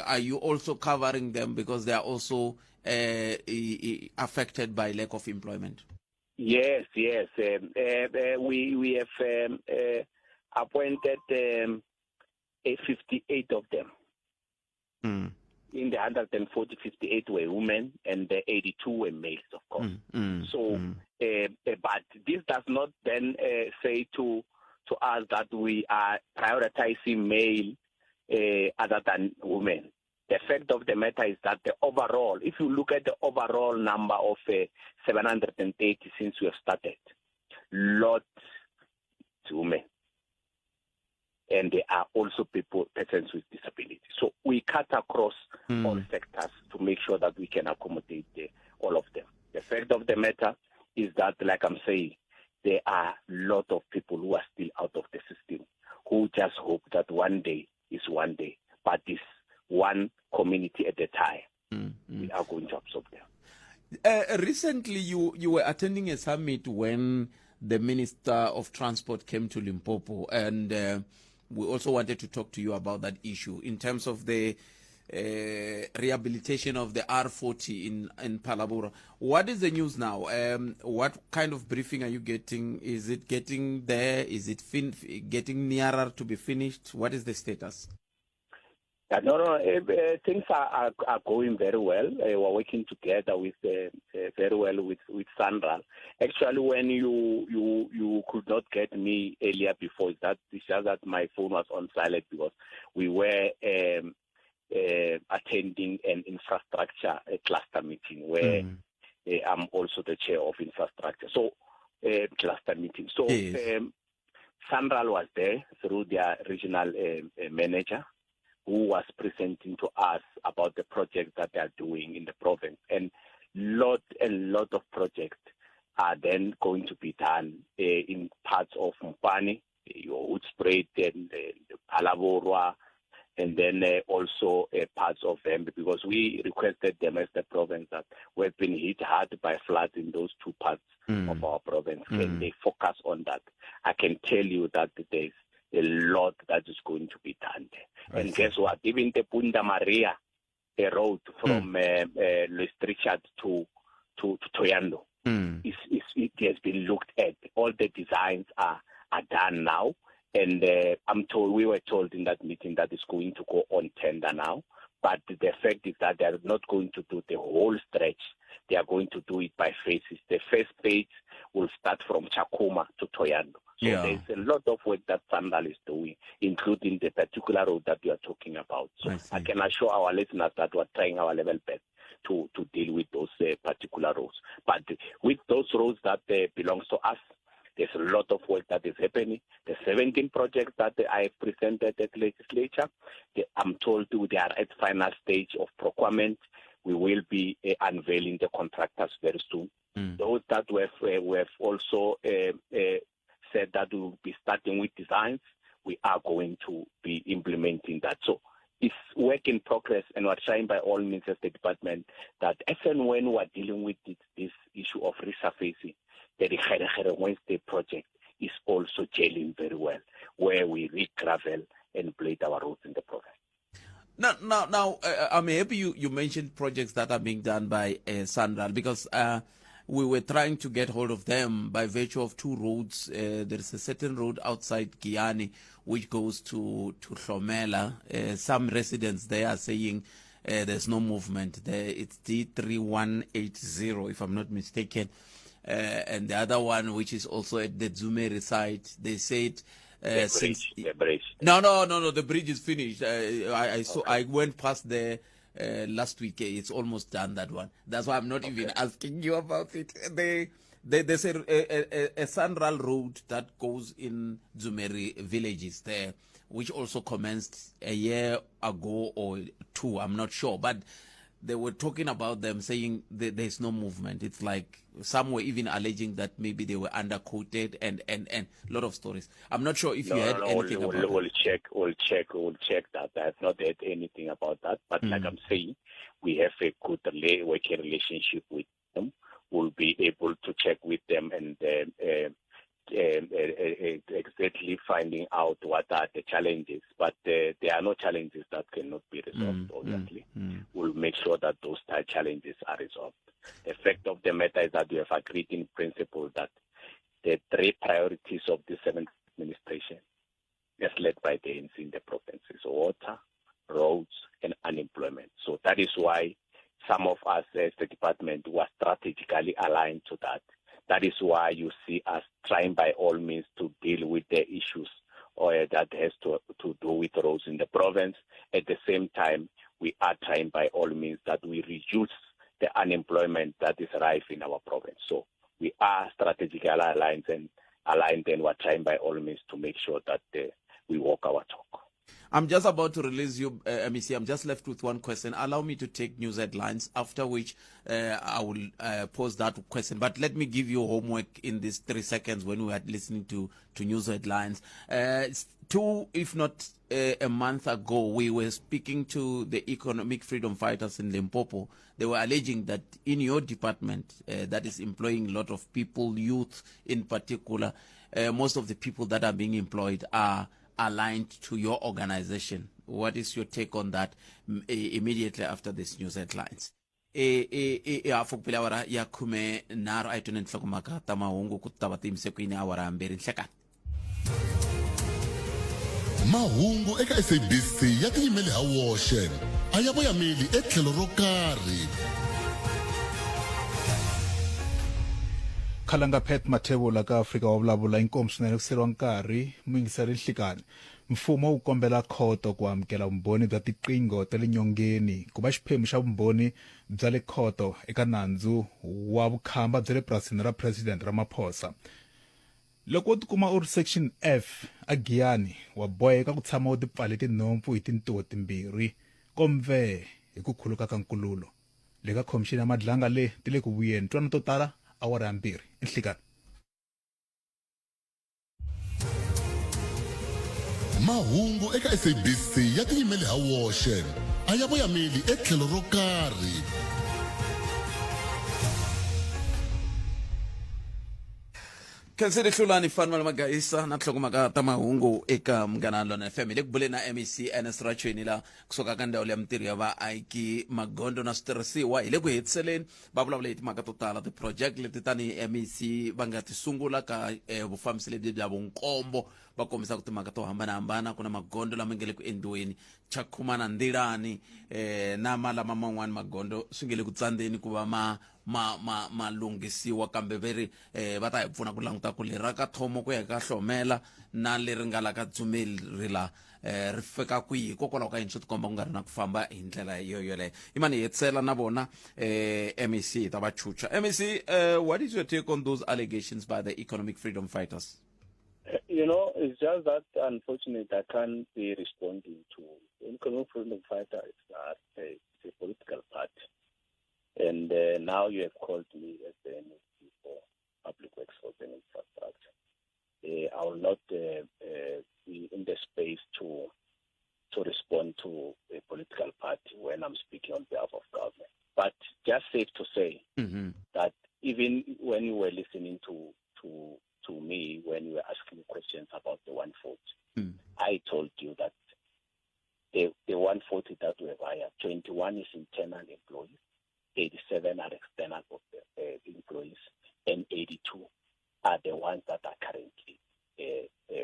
Are you also covering them because they are also affected by lack of employment? Yes. We have appointed 58 of them. In the 140, 58 were women and the 82 were males, of course. But this does not then say to us that we are prioritizing male other than women. The fact of the matter is that the overall, if you look at the overall number of 780 since we have started, lots women. And there are also persons with disability. So we cut across all sectors to make sure that we can accommodate all of them. The fact of the matter is that, like I'm saying, there are a lot of people who are still out of the system, who just hope that one day is one day. But this one community at a time, we are going to absorb them. Recently, you were attending a summit when the Minister of Transport came to Limpopo, and we also wanted to talk to you about that issue in terms of the rehabilitation of the R40 in Palabora. What is the news now? What kind of briefing are you getting? Is it getting there? Is it getting nearer to be finished? What is the status? Things are going very well. We're working together with very well with SANRAL. Actually, when you could not get me earlier before, it's just that my phone was on silent because we were attending an infrastructure cluster meeting where I'm also the chair of infrastructure. So cluster meeting. So SANRAL was there through their regional manager, who was presenting to us about the projects that they are doing in the province. And a lot of projects are then going to be done in parts of Mpani, Hoedspruit and Phalaborwa, and then also parts of them, because we requested them as the province that we've been hit hard by floods in those two parts of our province, and they focus on that. I can tell you that there's a lot that is going to be done there. And guess what? Even the Punda Maria, a road from Louis Richard to Thoyando, it has been looked at. All the designs are done now. And we were told in that meeting that it's going to go on tender now. But the fact is that they're not going to do the whole stretch. They are going to do it by phases. The first phase will start from Chakuma to Thoyando. So there's a lot of work that Sandal is doing, including the particular road that we are talking about. So I can assure our listeners that we're trying our level best to deal with those particular roads. But with those roads that belongs to us, there's a lot of work that is happening. The 17 projects that I have presented at legislature, I'm told they are at final stage of procurement. We will be unveiling the contractors very soon. Those that we have also said that we will be starting with designs, we are going to be implementing that. So it's work in progress, and we're trying by all means as the department that as and when we're dealing with this issue of resurfacing, the Kgerekgere Wednesday project is also gelling very well, where we re-gravel and blade our roads in the province. Now, I'm happy you mentioned projects that are being done by Sandal, because we were trying to get hold of them by virtue of two roads. There is a certain road outside Giyani which goes to Hlomela. Some residents there are saying there's no movement there. It's D3180, if I'm not mistaken. And the other one, which is also at the Dzumeri site, they said the bridge. No, the bridge is finished. I went past there last week. It's almost done, that one. That's why I'm not even asking you about it. There's a Sandral road that goes in Dzumeri villages there, which also commenced a year ago or two, I'm not sure, but they were talking about them, saying there's no movement. It's like some were even alleging that maybe they were undercoated and a lot of stories. I'm not sure if you had anything about that. We'll check that. I have not heard anything about that. But like I'm saying, we have a good working relationship with them. We'll be able to check with them and exactly finding out what are the challenges, but there are no challenges that cannot be resolved, obviously. We'll make sure that those challenges are resolved. The fact of the matter is that we have agreed in principle that the three priorities of the 7th administration, as led by the ANC in the provinces: water, roads, and unemployment. So that is why some of us as the department were strategically aligned to that. That is why you see us trying by all means to deal with the issues that has to do with roads in the province. At the same time, we are trying by all means that we reduce the unemployment that is rife in our province. So we are strategically aligned, and we're trying by all means to make sure that we walk our talk. I'm just about to release you, MEC. I'm just left with one question. Allow me to take news headlines, after which I will pose that question. But let me give you homework in these 3 seconds when we are listening to news headlines. 2, if not a month ago, we were speaking to the economic freedom fighters in Limpopo. They were alleging that in your department, that is employing a lot of people, youth in particular, most of the people that are being employed are aligned to your organization. What is your take on that immediately after this news headlines? Mahungu eka SABC ya tiyimeli ha woxe a ya voyameli etlhelo ro karhi. Khalanga Pet Mathebula ka Afrika wa vulavula inkomo swinene ku seriwa nkarhi muingiseri Nhlikani. Mfumo wu kombela khoto ku amukela vumbhoni bya tiqingho ta le nyongeni ku va xiphemu xa vumbhoni bya le khoto eka nandzu wa vukhamba bya le purasini ra President Ramaphosa. loko u tikuma u ri section F a Giyani wa boheka ku tshama u tipfale tinhompfu hi tintiho timbirhi komve hi ku khuluka ka nkululo le ka khomixini ya madlanga le ti le ku vuyeni twana to tala awara ya 2 enhlikani. mahungu eka SABC ya tiyimeli ha woxe a ya voyameli etlhelo ro karhi. Kanseri Hlulani Fan Malmagaisa na tlhokomaka ta mahungu eka Munghana Lonene FM le ku bule na MEC Ernest Rachweni la kusuka ka ndhawu ya mitirho ya vaaki magondo na switirhisiwa hi le ku hetiseleni va vulavula hi timhaka to tala ti-project leti tani MEC va nga ti sungula ka vufambisi lebyi bya vunkombo va kombisa ku timhaka to hambanahambana ku na magondo lama nge le ku endliweni Chakhumana Ndilani na malama man'wani magondo swi nge le ku tsandzeni ku va ma lunghisiwa kambe veri va ta hi pfuna ku languta ku lera ka thomo ku ya ka hlomela na leri nga la ka Dzumeli ri la ri fika kwihi hikokwalaho ka yini swi tikomba ku nga ri na ku famba hi ndlela yoyoleyo i mani hi hetisela na vona MEC ta va chucha. MEC, what is your take on those allegations by the economic freedom fighters? You know, it's just that unfortunate I can't be responding to. Economic freedom fighter is not a political party. And now you have called me as the MEC for Public Works, Housing and Infrastructure. I will not be in the space to respond to a political party when I'm speaking on behalf of government. But just safe to say that even when you were listening to me, when you were asking questions about the 140, I told you that the 140 that we have hired, 21 is internal employees, 87 are external employees, and 82 are the ones that are currently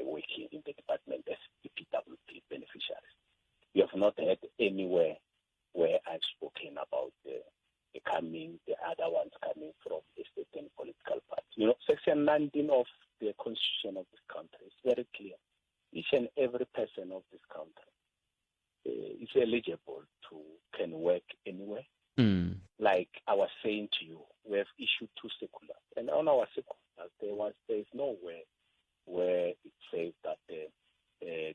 working in the department as PWP beneficiaries. You have not heard anywhere where I've spoken about the other ones coming from a certain political party. You know, Section 19 of the Constitution of this country is very clear. Each and every person of this country is eligible can work anywhere. Like I was saying to you, we have issued 2 circulars, and on our circulars there is nowhere where it says that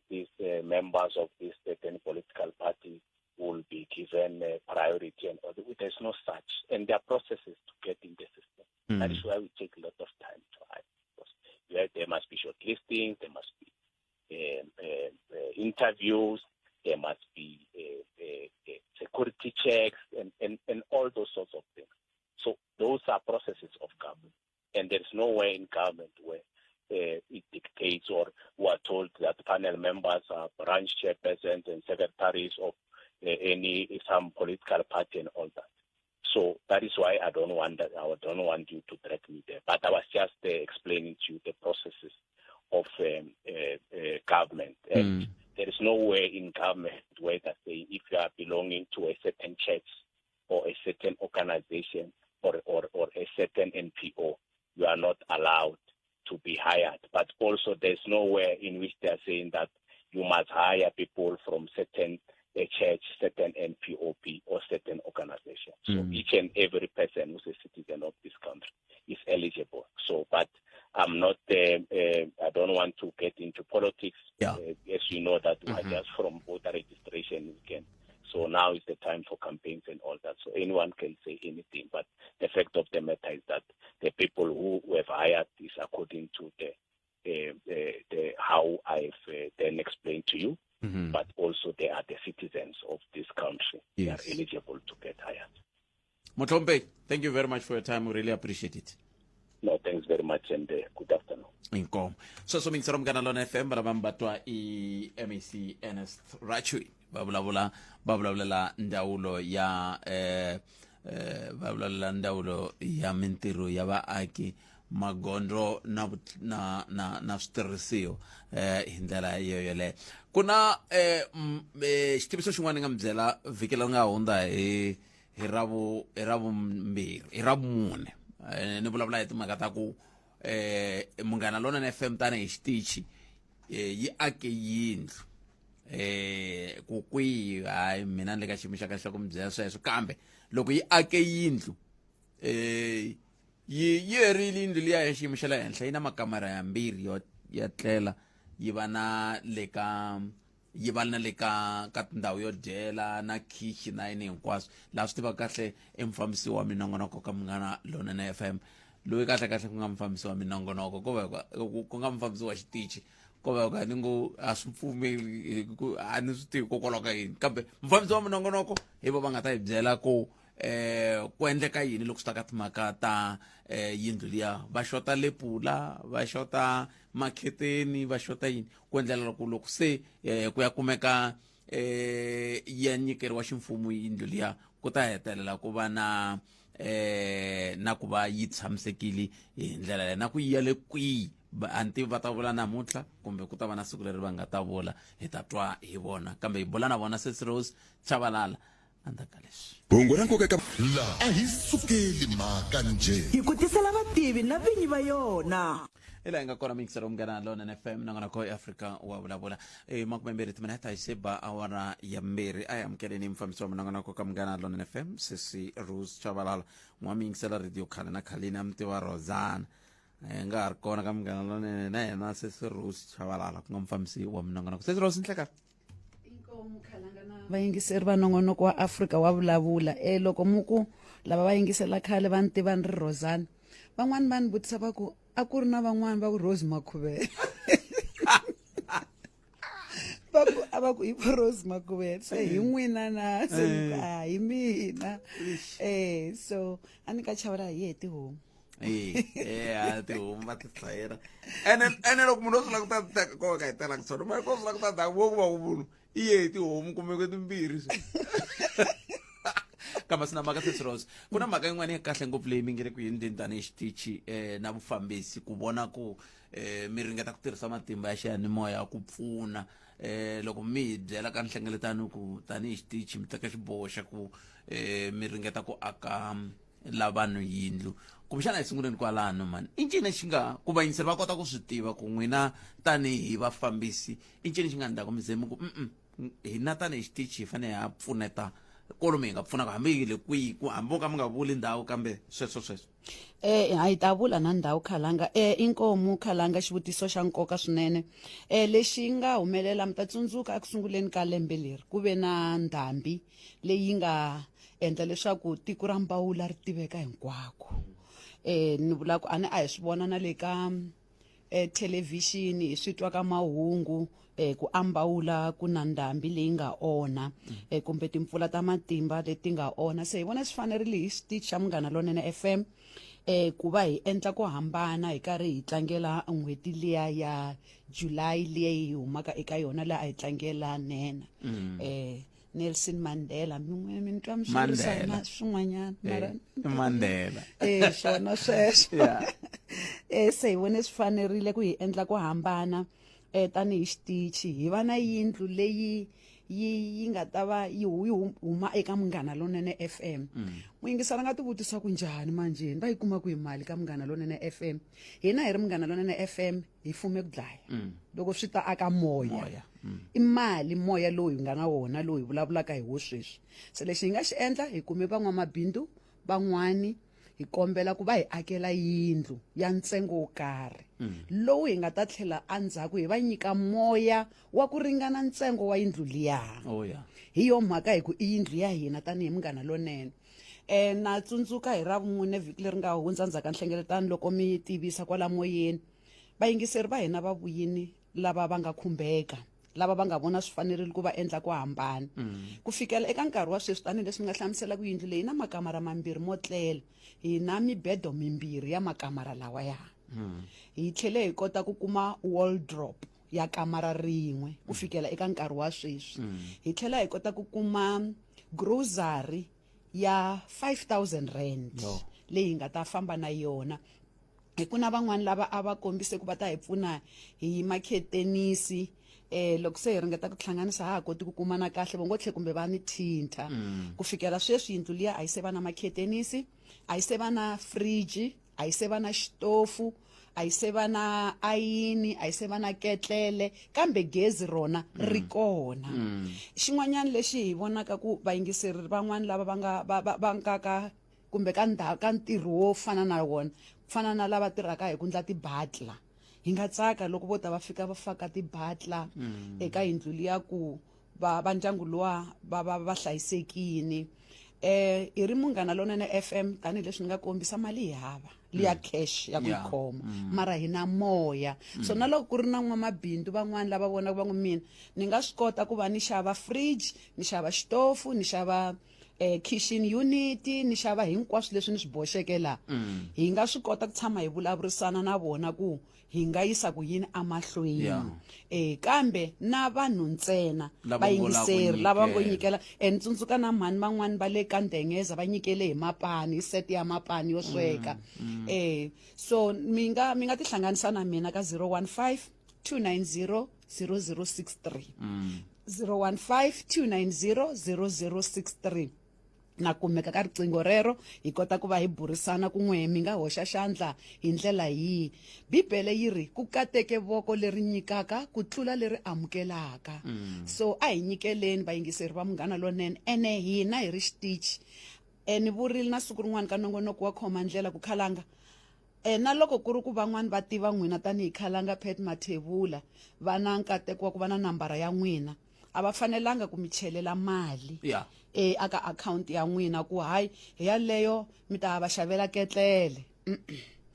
these members of this certain political party will be given priority, and there's no such, and there are processes to get in the system. That is why we take a lot of time to hire, because there must be shortlisting, there must be interviews, there must be security checks and all those sorts of things. So those are processes of government, and there's nowhere in government where it dictates or we are told that panel members are branch chairpersons and secretaries of some political party and all that. So that is why I don't want you to threat me there. But I was just explaining to you the processes of government. And there is no way in government where they say if you are belonging to a certain church or a certain organization or a certain NPO, you are not allowed to be hired. But also there's nowhere in which they are saying that you must hire people from certain church, certain NPOP or certain organization. So each and every person who's a citizen of this country is eligible. So, but I'm not, I don't want to get into politics. Yeah. As you know that we are just from voter registration weekend. So now is the time for campaigns and all that. So anyone can say anything. But the fact of the matter is that the people who have hired is according to the how I've then explained to you. But also they are the citizens of this country. Yes. They are eligible to get hired. Motlhompe, thank you very much for your time. We really appreciate it. No, thanks very much and good afternoon. Inkomo. So mingisero Munghana Lonene FM barabambatwa MEC Ernest Rachweni babulavulela ndawulo ya mintirho ya vaaki magondo na switirhisiwa hi ndlela yoyoleyo. Kuna xitiviso xin'wana ni nga mi byela vhiki leri nga hundza hi ravumune ni vulavula hi timhaka ta ku Munghana Lonene FM tanihi xitichi yi ake yindlu ku kwihi hayi mina ni le ka xiyimo xa kahle xa ku mi byela sweswo kambe loko yi ake yindlu yi herile yindlu liya ya xiyimo xa le henhla yi na makamara yambirhi ya tlela yi va na le ka tindhawu yo dyela na khichi na yini hinkwaswo laha swi tiva kahle mufambisi wa minongonoko ka Munghana Lonene FM loyi kahle ku nga mufambisi wa minongonoko ku nga mufambisi wa xitichi ko va ni ngo a swi pfumeli a ni swi tivi kokwalaho ka yini kambe mufambisi wa minongonoko hi vo va nga ta hi byela ku endleka yini loko swi ta ka timhaka ta yindlu liya va xota lepula va xota makheteni va xota yini ku endlela loko se ku ya kumeka ya nyikeriwa ximfumo yindlu liya ku ta hetelela ku va na ku va yi tshamisekile hi ndlela leyi na ku yi ya le kwihi anti va ta vula namuntlha kumbe ku ta va na siku leri va nga ta vula hi ta twa hi vona kambe hi bula na vona Sesi Rose Chabalala andaka leswi hungu ra nkoka laha a hi sukeli mhaka nje hi ku tisela vativi na vinyi va yona ila hi nga kona mixer Munghana Lonene FM nangona ko Africa wa vulavula makumemberi timineta hi seba awara ya mbirhi a hi amukeleni mufambisi wa nangona ko ka Munghana Lonene FM Sesi Rose Chabalala n'wa mixer radio khale na khalini a mitiwa Rozana nga ha ri kona ka Munghana Lonene na yena Sesi Rose Chabalala ku nga mufambisi wa nangona ko Sesi Rose nhleka vayingiseri va nongonoko wa Africa wa vulavula loko muku lava va yingisela khale va ntiva ni ri Rozana van'wani va ni vutisa va ku a ku ri na van'wani va ku Rose Makhuvele va ku hi Rose Makhuvele se hi n'wina na se hi mina so a ni ka chavela hi tihomu tihomu va ti hlayela ene loko munhu o swi lava ku ta ko ka hi telaka swona mara ko swi lava ku ta ndhawu vo ku va munhu tihomu kumbe timbirhi kambe swi na mhaka Sesi Rose ku na mhaka yin'wana ya kahle ngopfu leyi mi nge le ku yendleni tanihi xitichi na vufambisi ku vona ku mi ringeta ku tirhisa matimba ya xiyanimoya ku pfuna loko mi hi byela ka nhlengeletano ku tanihi xitichi mi teka xiboho xa ku mi ringeta ku aka la vanhu yindlu kumbexana hi sunguleni kwalano mani i ncini xi nga ku vayingiseri va kota ku swi tiva ku n'wina tanihi vafambisi i ncini xi nga endlaku mi zemi ku hina tanihi xitichi hi fanele ha pfuneta kolomu hi nga pfunaka hambi hi le kwihi ku hambi ka mi nga vuli ndhawu kambe sweswo hi ta vula na ndhawu Khalanga inkomu Khalanga xivutiso xa nkoka swinene lexi nga humelela mi ta tsundzuka eku sunguleni ka lembe leri ku ve na ndhambi leyi nga endla leswaku tiko ra Mbawula ri tiveka hinkwako ni vula ku a hi swi vona na le ka thelevhixini hi swi twa ka mahungu ku Mbawula ku na ndhambi leyi nga onha kumbe timpfula ta matimba leti nga onha se hi vona swi fanerile hi xitichi xa Munghana Lonene FM ku va hi endla ku hambana hi karhi hi tlangela n'hweti liya ya July leyi hi humaka eka yona laha hi tlangela nena Nelson Mandela mi twa mi swirisana swin'wanyana mara Mandela swona sweswo se hi vone swi fanerile ku hi endla ku hambana tanihi xitichi hi va na yindlu leyi yi nga ta va yi huma eka Munghana Lonene FM muyingisana nga ti vutisa ku njhani manjeni va yi kuma ku hi mali ka Munghana Lonene FM hina hi ri Munghana Lonene FM hi fume ku dlaya loko swi ta aka moya i mali moya loyi hi nga na wona loyi hi vulavulaka hi wo sweswi se lexi hi nga xi endla hi kume van'wamabindzu van'wani hi kombela ku va hi akela yindlu ya ntsengo wo karhi lowu hi nga ta tlhela andzhaku hi va nyika moya wa ku ringana ntsengo wa yindlu liya hi yo mhaka hi ku i yindlu ya hina tanihi Munghana Lonene na tsundzuka hi Ravumune vhiki leri nga hundza ndzhaka nhlengeletano loko mi tivisa kwala moyeni vayingiseri va hina va vuyini lava va nga khumbeka lava va nga vona swi fanerile ku va endla ku hambana ku fikela eka nkarhi wa sweswi tanihi leswi nga hlamusela ku yindlu leyi na makamara mambirhi mo tlela hi na mibedo mimbirhi ya makamara lawa ya hi tlhele hi kota ku kuma wardrobe ya kamara rin'we ku fikela eka nkarhi wa sweswi hi tlhela hi kota ku kuma grocery ya 5,000 rand leyi nga ta famba na yona ku na van'wani lava a va kombise ku va ta hi pfuna hi makhetenisi loko se hi ringeta ku hlanganisa ha koti ku kumana kahle vo ngo tlhe kumbe va ni thinta ku fikela sweswi yindlu liya a yi se va na makhetenisi a yi se va na fridge a yi se va na xitofu a yi se va na ayini a yi se va na ketlele kambe gezi rona ri kona xin'wanyana lexi hi vonaka ku vayingiseri van'wani lava va nga ka kumbe ka ntirho wo fana na wona ku fana na lava tirhaka hi ku ndla tibatla hi nga tsaka loko vo ta va fika va faka tibatla eka yindlu liya ku va ndyangu luwa va hlayisekini i ri Munghana Lonene FM tanihileswi ni nga kombisa mali hi hava liya cash ya ku yi khoma mara hi na moya so na loko ku ri na n'wamabindzu van'wani lava vonaka va n'wi mina ni nga swi kota ku va ni xava fridge ni xava xitofu ni xava kitchen unit ni xava hinkwaswo leswi ni swi boxeke laha hi nga swi kota ku tshama hi vulavurisana na vona ku hi nga yisa ku yini amahlweni kambe na vanhu ntsena vayingiseri lava ngo nyikela ni tsundzuka na mhani van'wani va le ka Ndengeza va nyikele hi mapani hi set ya mapani yo sweka so mi nga tihlanganisa na mina ka 015 290 0063 015 290 0063 na kumeka ka riqingho rero hi kota ku va hi burisana kun'we mi nga hoxa xandla hi ndlela yihi bibele yi ri ku kateke voko leri nyikaka ku tlula leri amukelaka so a hi nyikeleni vayingiseri va Munghana Lonene ene hina hi ri xitichi ni vurile na siku rin'wana ka nongonoko wa khoma ndlela ku khalanga na loko ku ri ku van'wani va tiva n'wina tanihi Khalanga Pet Mathebula va na nkateko wa ku va na nambara ya n'wina a va fanelanga ku mi chelela mali aka account ya n'wina ku hayi hi yaleyo mi ta va xavela ketlele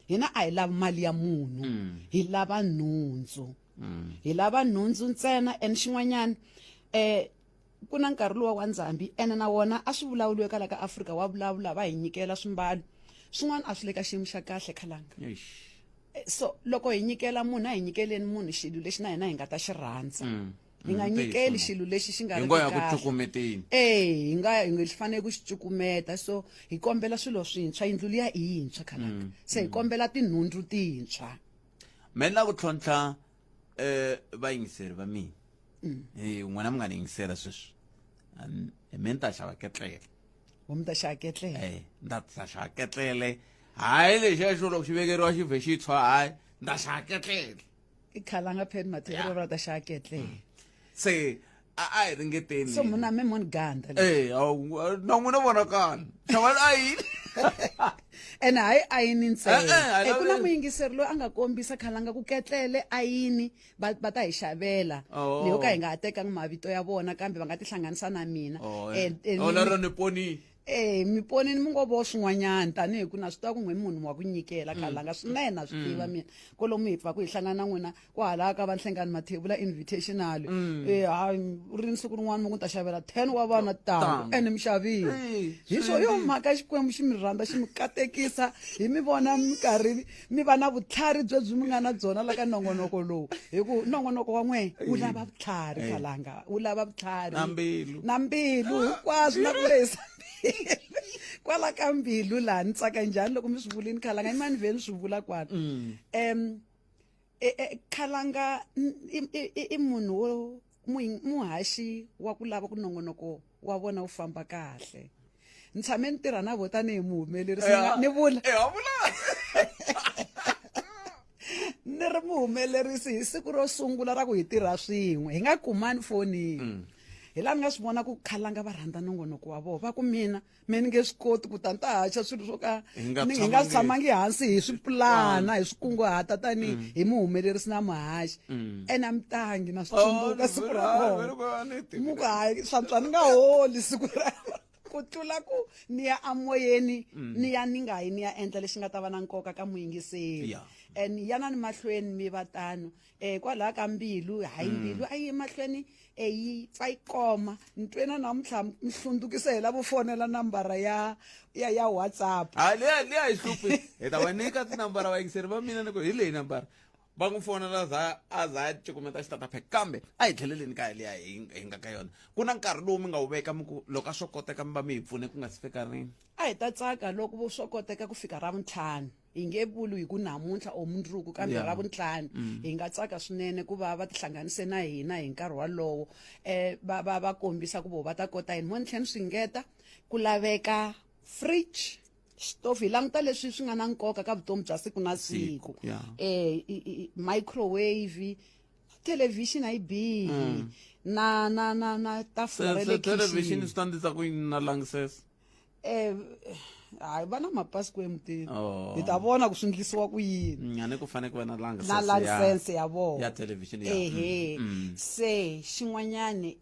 hina a hi lava mali ya munhu hi lava nhundzu hi lava nhundzu ntsena and xin'wanyana ku na nkarhi luwa wa Ndzambi ene na wona a swi vulavuliwe ka la ka Afrika wa vulavula va hi nyikela swimbalo swin'wana a swi le ka xiyimo xa kahle Khalanga so loko hi nyikela munhu a hi nyikeleni munhu xilo lexi na hina hi nga ta xi rhandza hi nga nyikeli xilo lexi xi nga ri kahle hi nga fanele ku xi cukumeta so hi kombela swilo swintshwa yindlu liya i yintshwa Khalanga se hi kombela tinhundzu tintshwa me ni la ku tlhontlha vayingiseri va mina n'wina mi nga ni yingisela sweswi me ni ta xava ketlele mi ta xava ketlele ni ta xava ketlele hayi lexiya xo loko xi vekeriwa xi vhe xi tshwa hayi ni ta xava ketlele i Khalanga Pet Mathebula va ta xava ketlele se a hi ringeteni so muna me mon ganda na n'wina vonakala xavani a yini ene hayi ayini ntsena ku na muyingiseri loyi a nga kombisa Khalanga ku ketlele ayini va ta hi xavela leyo ka hi nga ha tekangi mavito ya vona kambe va nga tihlanganisa na mina lero ni ponini mi ponini mi ngo vo swin'wanyana tanihi ku na swi tiva ku n'we munhu wa ku nyikela Khalanga swinene na swi tiva mina kolomu hi pfa ku hi hlangana na n'wina ku halaka ka Vanhlengani Mathebula Invitational ri ni siku rin'wana mi ku ta xavela 10 wa vana tano ene mi xavile hi swo yo mhaka xikwembu xi mi rhandza xi mi katekisa hi mi vona mi karhi mi va na vutlhari byebyi mi nga na byona la ka nongonoko lowu hi ku nongonoko wa n'we wu lava vutlhari Khalanga wu lava vutlhari na mbilu hinkwaswo na ku lehisa kwala ka mbilu laha ni tsaka njhani loko mi swi vulini Khalanga i mani vheni swi vula kwana Khalanga i munhu wo muhaxi wa ku lava ku nongonoko wa vona wu famba kahle ni tshame ni tirha na vo tanihi muhumelerisi ni vula ni ri muhumelerisi hi siku ro sungula ra ku hi tirha swin'we hi nga kumani fonini hi laha ni nga swi vona ku Khalanga va rhandza nongonoko wa vona va ku mina me ni nge swi koti ku ta ni ta haxa swilo swo ka hi nga tshamangi hansi hi swi pulana hi swi kunguhata tanihi hi muhumelerisi na muhaxi ene a mi tangi na swi tsundzuka siku ra kona mu ku hayi swantswa ni nga holi siku ra ku tlula ku ni ya amoyeni ni ya ni nga yi ni ya endla lexi nga ta va na nkoka ka muyingiseri and yana ni mahlweni mi va tano kwalaha ka mbilu hayi mbilu a yi mahlweni yi pfa yi koma ni twena namuntlha mi hlundzukisa hi lavo fonela nambara ya WhatsApp leya hi hluphi hi ta va nyika tinambara vayingiseri va mina ni ku hi leyi nambara va n'wi fonela a za cukumeta xitatapheka kambe a hi tlheleleni ka leya hi nga ka yona ku na nkarhi lowu mi nga wu veka mi ku loko a swo koteka mi va mi hi pfune ku nga si fika rini a hi ta tsaka loko vo swo koteka ku fika Ravuntlhanu hi nge vuli hi ku namuntlha or mundzuku kambe Ravuntlhanu hi nga tsaka swinene ku va va tihlanganise na hina hi nkarhi walowo va kombisa ku vo va ta kota yini mo ni tlhela ni swi ngeta ku laveka fridge xitofu hi languta leswi swi nga na nkoka ka vutomi bya siku na siku microwave television a yi bihi na tafula ra le television swi ta ndisa ku yini na langsess hayi va na mapasi ku emutini Oh. hi ta vona ku swi endlisiwa ku yini a ni ku fane ku va na na license ya vona ya television ya ehe se xin'wanyani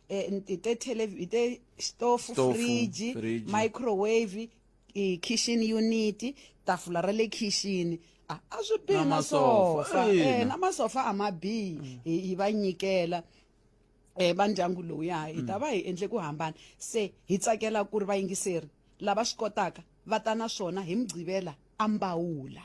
te stove fridge microwave kitchen unit tafula ra le kitchen a swi bihi Na na masofa, sofa ina. na masofa a ma bihi hi va nyikela va ndyangu lowuya hi ta va hi endle ku hambana se hi tsakela ku ri vayingiseri lava swi kotaka va ta na swona hi mugqivela ambawula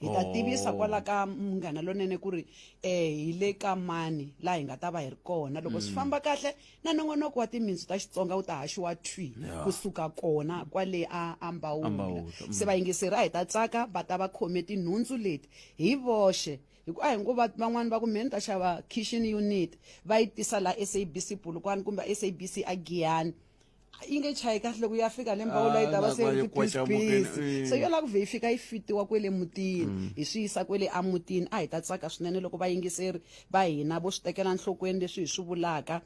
hi ta tivisa kwala ka Munghana Lonene ku ri hi le ka mani laha hi nga ta va hi ri kona loko swi famba kahle na nongonoko wa timintsu ta Xitsonga wu ta haxiwa thwi kusuka kona kwale a ambawula se vayingiseri a hi ta tsaka va ta va khome tinhundzu leti hi voxe hikuva a hi nguva van'wani va ku meni ta xava kitchen unit va yi tisa la SABC Polokwane kumbe SABC a Giyani yi nge chayi kahle loko ya fika le mbawula yi ta va se ri ti-piece so yo lava ku vhe yi fika yi fitiwa kwele mutini hi swi yisa kwele amutini a hi ta tsaka swinene loko vayingiseri va hina vo swi tekela nhlokweni leswi hi swi vulaka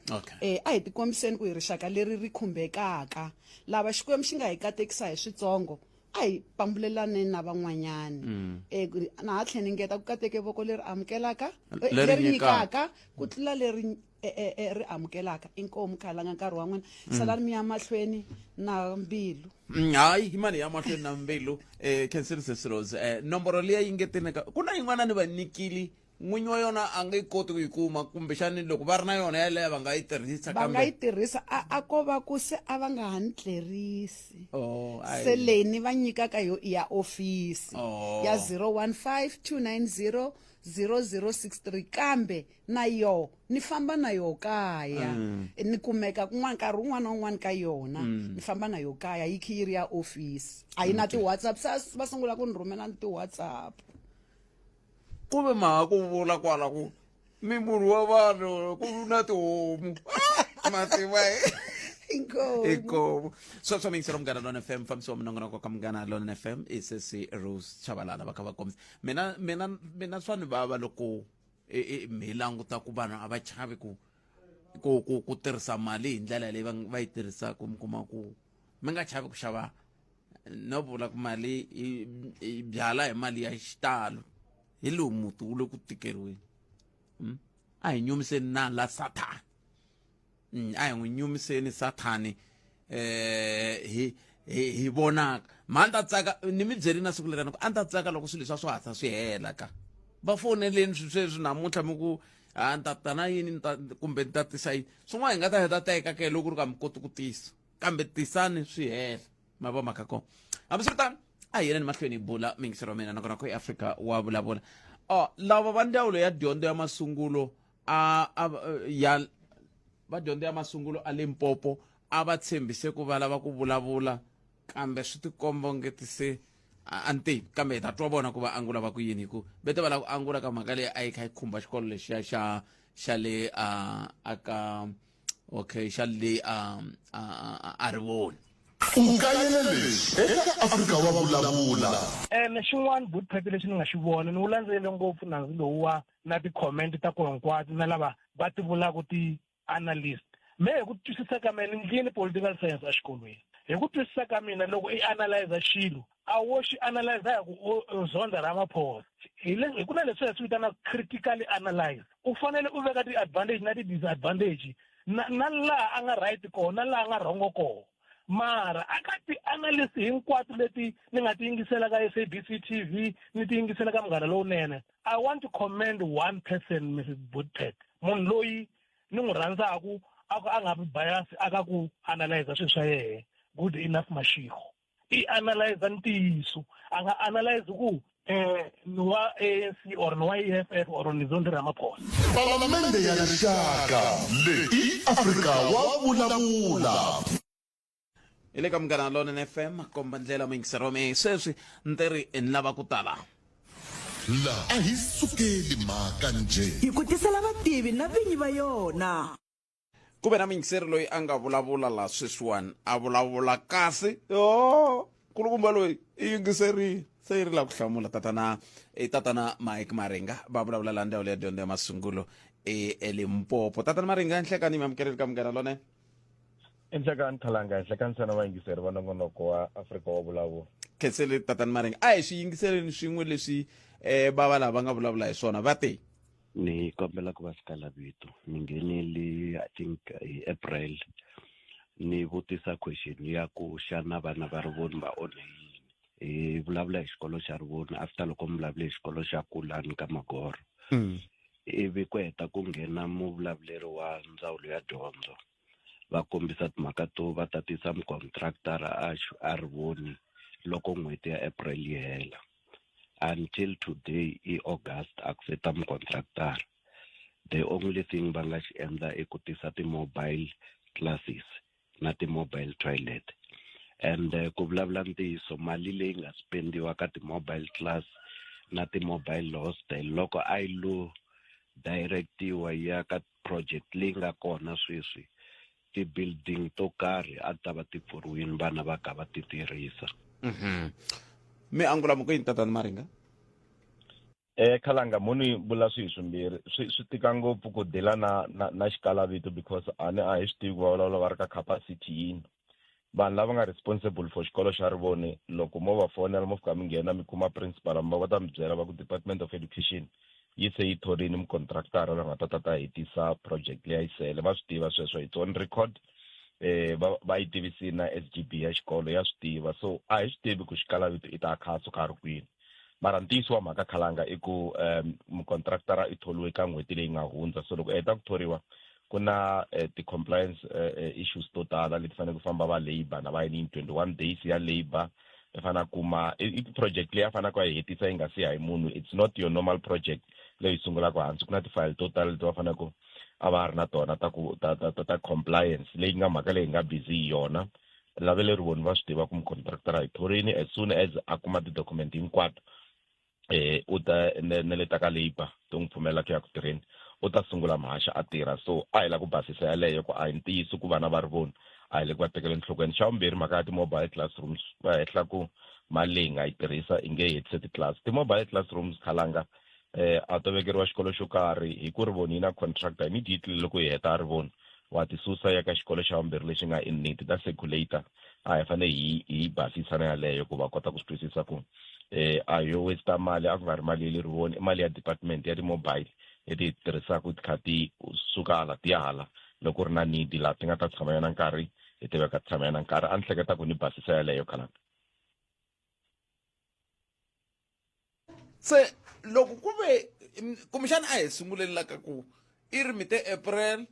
a hi tikombiseni ku hi rixaka leri ri khumbekaka lava xikwembu xi nga hi katekisa hi switsongo a hi pambulelane na van'wanyani na ha tlhe ni ngeta ku kateke voko leri amukelaka leri nyikaka ku tlula leri ri amukelaka inkomu khalanga nkarhi wa n'wina salani mi ya mahlweni na mbilu hayi hi mani ya mahlweni na mbilu Khensini Rose nomboro liya yi ngeteneka ku na yin'wana ni va nikili n'winyi wa yona a nga yi koti ku yi kuma kumbexani loko va ri na yona yaleyo va nga yi tirhisa va nga yi tirhisa a ko va ku se a va nga ha ni tlerisi se leyi ni va nyikaka yo i ya ofisi ya 015 kambe na yo ni famba na yo kaya ni kumeka kun'wana nkarhi wun'wana na wun'wana ka yona ni famba na yo kaya yi khi yi ri ya ofisi a yi na ti-WhatsApp sa va sungula ku ni rhumela ti-WhatsApp ku ve mhaka ku vula kwala ku mi munhu wa vanhu ku na tihomu mativa inkomu so mingisela Munghana Lonene FM mfambisi wa minongonoko ka Munghana Lonene FM i sesi Rose Chabalala va kha va kombisa mina swa ni vava loko mi languta ku vanhu a va chavi ku tirhisa mali hi ndlela leyi va yi tirhisaka mi kuma ku mi nga chavi ku xava no vula ku mali i byala hi mali ya xitalo hi lowu muti wu le ku tikeriweni a hi nyumiseni na la Sathani a hi n'wi nyumiseni Sathani hi vonaka ma ni ta tsaka ni mi byeli na siku lerana ku a ni ta tsaka loko swilo leswa swi hatla swi hela ka va foneleni sweswi namuntlha mi ku ni ta ta na yini kumbe ni ta tisa yini swin'wana hi nga ta heta teka ke loko ri ka mi koti ku tisa kambe tisani swi hela ma va mhaka kona hambiswiritano a hi yeleni mahlweni hi bula mingisero wa mina nakona ko eAfrika wa vulavula lava va ndzawulo ya dyondzo ya masungulo va dyondzo ya masungulo a Limpopo a va tshembise ku va lava ku vulavula kambe swi tikomba ngeti se anti kambe hi ta twa vona ku va angula va ku yini hi ku bete va lava ku angula ka mhaka leyi a yi kha yi khumba xikolo lexiya xa le aka xa le a Rivoni ungayelelesi eka Afrika wa vulavula xin'wana Bootpet lexi ni nga xi vona ni wu landzelele ngopfu nandzu lowuwa na ti-comment ta ku hinkwato na lava va ti vulaka ti-analyst me hi ku twisisa ka mina ni ndlini political science exikolweni hi ku twisisa ka mina loko i analyze xilo a wo xi analyze hi ku zonda Ramaphosa hi ku na leswi hi swi vitanaka critically analyze u fanele u veka ti-advantage na ti-disadvantage na laha a nga right kona na laha a nga wrong kona mara aka ti-analyst hinkwato leti ni nga ti yingisela ka SABC TV ni ti yingisela ka Munghana Lonene I want to commend one person Mrs. Bootpet munhu loyi ni n'wi rhandzaku a nga bias aka ku analyze swilo swa yena good enough mashiko I analyze ntiyiso a nga analyze ku ni wa ANC or ni wa EFF or ni Zondi Ramaphosa Palamende ya rixaka leyi Afrika wa vulavula ile ka Munghana Lonene FM komba ndlela mingisero me sweswi nteri ni lava ku tala la a hi sukeli mhaka nje hi ku tisela vativi na vinyi va yona ku ve na mingiseri loyi a nga vulavula la sweswiwani a vulavula kasi kulukumba loyi i yingiserile se yi ri la ku hlamula tatana Mike Maringa va vulavula la ndhawu ya dyondzo ya masungulo eLimpopo tatana Maringa nhlekani mi amukeleli ka Munghana Lonene enhlekani Khalanga enhlekani sana vayingiseri va nongonoko wa Afrika wa vulavula khensele tatani Maringa a hi swi yingiseleni swin'we leswi bava lava nga vulavula hi swona va te ni kombela ku va sikala vito ni nghenile I think hi April ni vutisa question ya ku xana vana va Rivoni va onhe yini hi vulavula hi xikolo xa Rivoni after loko mi vulavule hi xikolo xa Kulani ka Magoro ivi ku heta ku nghena muvulavuleri wa ndzawulo ya dyondzo va kombisa timhaka to va tatisa mukontraktara a Rivoni loko n'hweti ya April yi hela until today i August a ku se ta mukontraktara the only thing va nga xi endla i ku tisa ti-mobile classes na ti-mobile toilet and ku vulavula ntiyiso mali leyi nga spendiwa ka ti-mobile class na ti-mobile hostel loko a yi lo directiwa ya ka project leyi nga kona sweswi ti-building to karhi a ta va ti pfuriwini vana va ka va ti tirhisa mi angula mo ku yini tatani Maringa Khalanga muni vula swi swimbirhi swi tika ngopfu ku dela na xikalavito because a hi swi tivi ku va vulavula va ri ka capacity yini vanhu lava nga responsible for xikolo xa Rivoni loko mo va fonela mo fika mi nghena mi kuma principal va ta mi byela va ku Department of Education yi se yi thorini mukontraktara la nga ta hetisa project leyi yi sele va swi tiva sweswo it's on record va yi tivisi na SGB ya xikolo ya swi tiva so a hi swi tivi ku xikalavito i ta khaso ka ri kwini mara ntiyiso wa mhaka Khalanga i ku mukontraktara i tholiwe ka n'hweti leyi nga hundza so loko heta ku thoriwa ku na ti-compliance issues to tala leti fanele ku famba va labor na va yini 21 days ya labor i fana kuma i project leyi a fanele ku hetisa yi nga si hi munhu it's not your normal project leyi sungulaka hansi ku na ti-file to tala leti va fanele ku a va ri na tona ta compliance leyi nga mhaka leyi nga busy hi yona lave le Rivoni va swi tiva ku mukontraktara hi thorini as soon as a kuma ti-document hinkwato u ta ne ta ka labor to n'wi pfumelela ku ya ku tirheni u ta sungula mhaxa a tirha so a hi la ku basisa yaleyo ku a hi ntiyiso ku vana va Rivoni a hi le ku va tekela enhlokweni xa vumbirhi mhaka ya ti-mobile classrooms va hehla ku mali leyi nga yi tirhisa i nge hetise ti-class ti-mobile classrooms Khalanga a to vekeriwa xikolo xo karhi hi ku Rivoni yi na contractor immediately loko hi heta Rivoni wa ti susa ya ka xikolo xa vumbirhi lexi nga in need ta circulator a hi fanele hi basisa na yaleyo ku va kota ku swi twisisa ku a yo waste mali a ku nga ri mali le Rivoni i mali ya department ya ti-mobile leti tirhisaka ti kha ti suka hala ti ya hala loko ri na need laha ti nga ta tshama yona nkarhi hi ti veka tshama yona nkarhi a ni hleketa ku ni basisa yaleyo Khalanga se loko ku ve kumbexana a hi sungulelaka ku i ri mi te April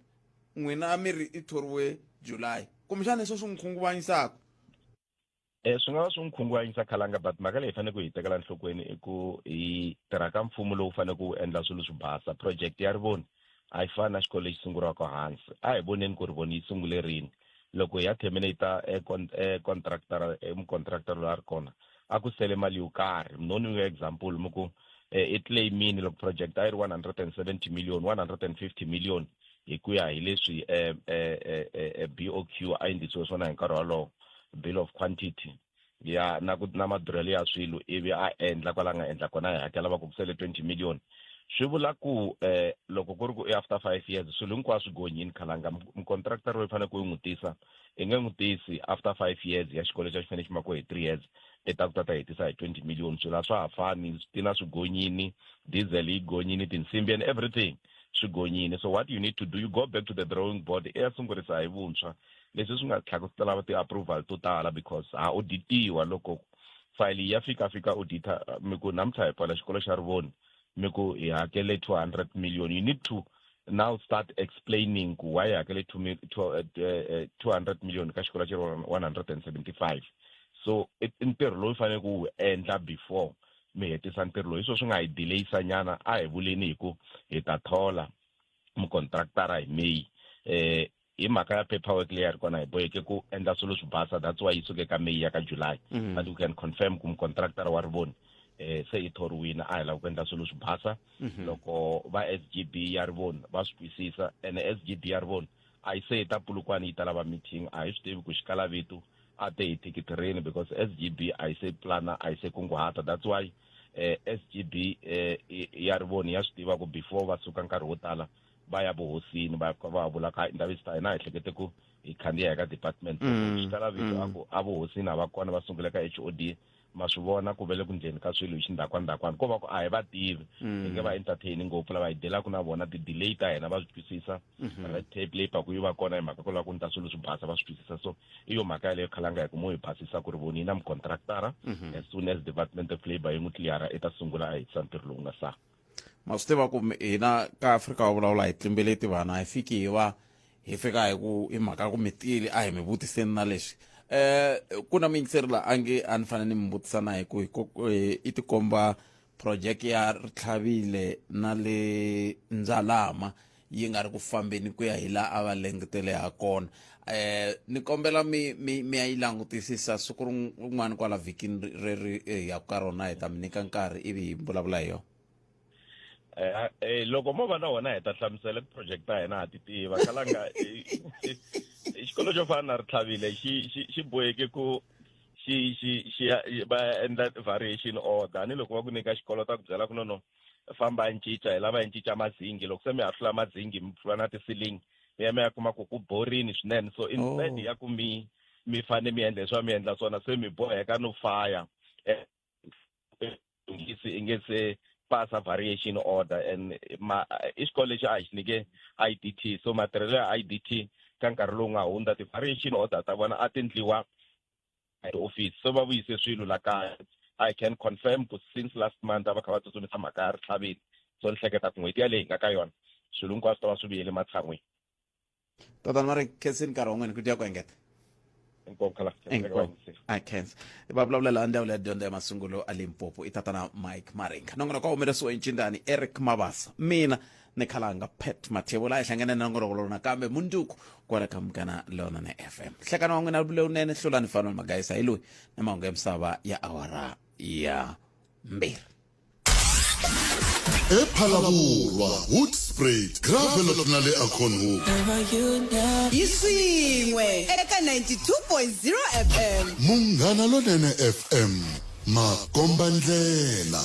n'wina mi ri i thoriwe July kumbexana leswo swi n'wi khunguvanyisaka swi nga va swi n'wi khunguvanyisa Khalanga but mhaka leyi hi fanele ku hi tekela enhlokweni i ku hi tirha ka mfumo lowu fanele ku endla swilo swi basa project ya Rivoni a yi fani na xikolo lexi sunguriwaka hansi a hi voneni ku Rivoni yi sungulerini loko hi ya terminata mukontraktara loyi a ri kona a ku sele mali yo karhi noni example mi ku i claimini loko project a yi ri 170 million 150 million hi ku ya hi leswi BOQ a endlisiwe swona hi nkarhi walowo bill of quantity ya na madurhelo ya swilo ivi a endla kwala nga endla kona hi hakela va ku kusele 20 million swi vula ku loko ku ri ku after 5 years swilo hinkwaswo gonyini Khalanga mukontraktara loyi fanele ku yi n'wi tisa i nge n'wi tisi after 5 years ya xikolo xa xi fanele xi makiwe hi 3 years i ta ku ta hetisa hi 20 million swilo a swa ha fani ti na swigonyini diesel yi gonyini tinsimbi and everything swi gonyini so what you need to do you go back to the drawing board i ya sungurisa hi vuntshwa leswi swi nga tlhaka lava ti-approval to tala because ha auditiwa loko file ya fika audita mi ku namuntlha hi pfala xikolo xa Rivoni mi ku hi hakele 200 million you need to now start explaining ku why hi hakele 200 million ka xikolo xa 175 so i ntirho lowu fanele ku wu endla before mi hetisa ntirho lowu swi nga hi delayisa nyana a hi vuleni hi ku hi ta thola mukontraktara hi May hi mhaka ya paperwork leyi ri kona hi boheke ku endla swilo swi basa that's why yi suke ka May ya ka July but we can confirm ku mukontraktara wa Rivoni se i thoriwile a hi lava ku endla swilo swi basa loko va SGB ya Rivoni va swi twisisa and SGB ya Rivoni a yi se yi ta Pulukwana yi ta lava meeting a hi swi tivi ku xikalavitu a te hi thikitireni because SGB a yi se plana a yi se kunguhata that's why SGB ya Rivoni ya swi tiva ku before va suka nkarhi wo tala va ya vuhosini va vula ka ndhawu ta hina hi hlekete ku hi khandziya eka department xitala vito a vuhosini a va kona va sungula ka HOD ma swi vona ku vele ku ndzeni ka swilo hi xindakwandakwana ko va ku a hi va tivi hi nge va entertain ngopfu lava hi delaka na vona ti-delay ta hina va swi twisisa red tape leyi paku yi va kona hi mhaka ku lava ku ni ta swilo swi basa va swi twisisa so i yo mhaka yaleyo khalanga hi ku mo hi basisa ku ri voni yi na mucontractara as soon as department of labor yi n'wi cleara i ta sungula a hetisa ntirho lowu nga saa ma swi tiva ku hina ka Afrika wa vulavula hi tlimbeleti vana hi fiki hi fika hi mhaka ku mi tile a hi mi vutiseni na leswi ku na muyingiseri la a nge a ni fanele ni mi vutisa na hi ku i tikomba project ya Ritlhavile na le Ndzalama yi nga ri ku fambeni ku ya hi la a va lengetele ha kona ni kombela mi ya yi langutisisa siku rin'wana kwala vhikini ri ya ka rona hi ta mi nyika nkarhi ivi hi vulavula hi yona loko mo va na wona hi ta hlamusela project ta hina ha ti tiva khalanga xikolo xo fana na Ritlhavile xi boheke ku va endla variation order ni loko va ku nyika xikolo ta ku byela ku no famba cinca hi lava hi cinca mazingi loko se mi ha hlula mazingi mi hlula na ti-ceiling mi ya mi ya kuma ku borini swinene so instead ya ku mi fane mi endla leswi va mi endla swona se mi boheka no faya i nge se pasa variation order and i xikolo lexi a hi xi nike IDT so matirhelo ya IDT ka nkarhi lowu nga hundza ti-variation order ta vona a ti endliwa at office so va vuyise swilo la kaya I can confirm ku since last month a va kha va tsutsumisa mhaka ya Ritlhavile so ni hleketa ku n'hweti yaleyi hi nga ka yona swilo hinkwaswo swi ta va swi vuyele matshan'wini tatana mari khensini nkarhi wun'wani ku tiya ku engeta va vulavulela ndhawu leya dyondzo ya masungulo a Limpopo i tatana Mike Maringa nongonoko wa humelesiwa hi ncindani Eric Mabasa mina ni khalanga Pat Mathebula hi hlangane na nongonoko lona kambe munduku kwala ka Mugana Lonene FM hlekana wa n'wina lowunene hlulani fanele magayisa hi loyi na mahungu ya misava ya awara ya 2 ePhalabulwa Hoedspruit Gravel na le Akhonhu Isinwe eka 92.0 FM Mugana Lonene FM makomba ndlela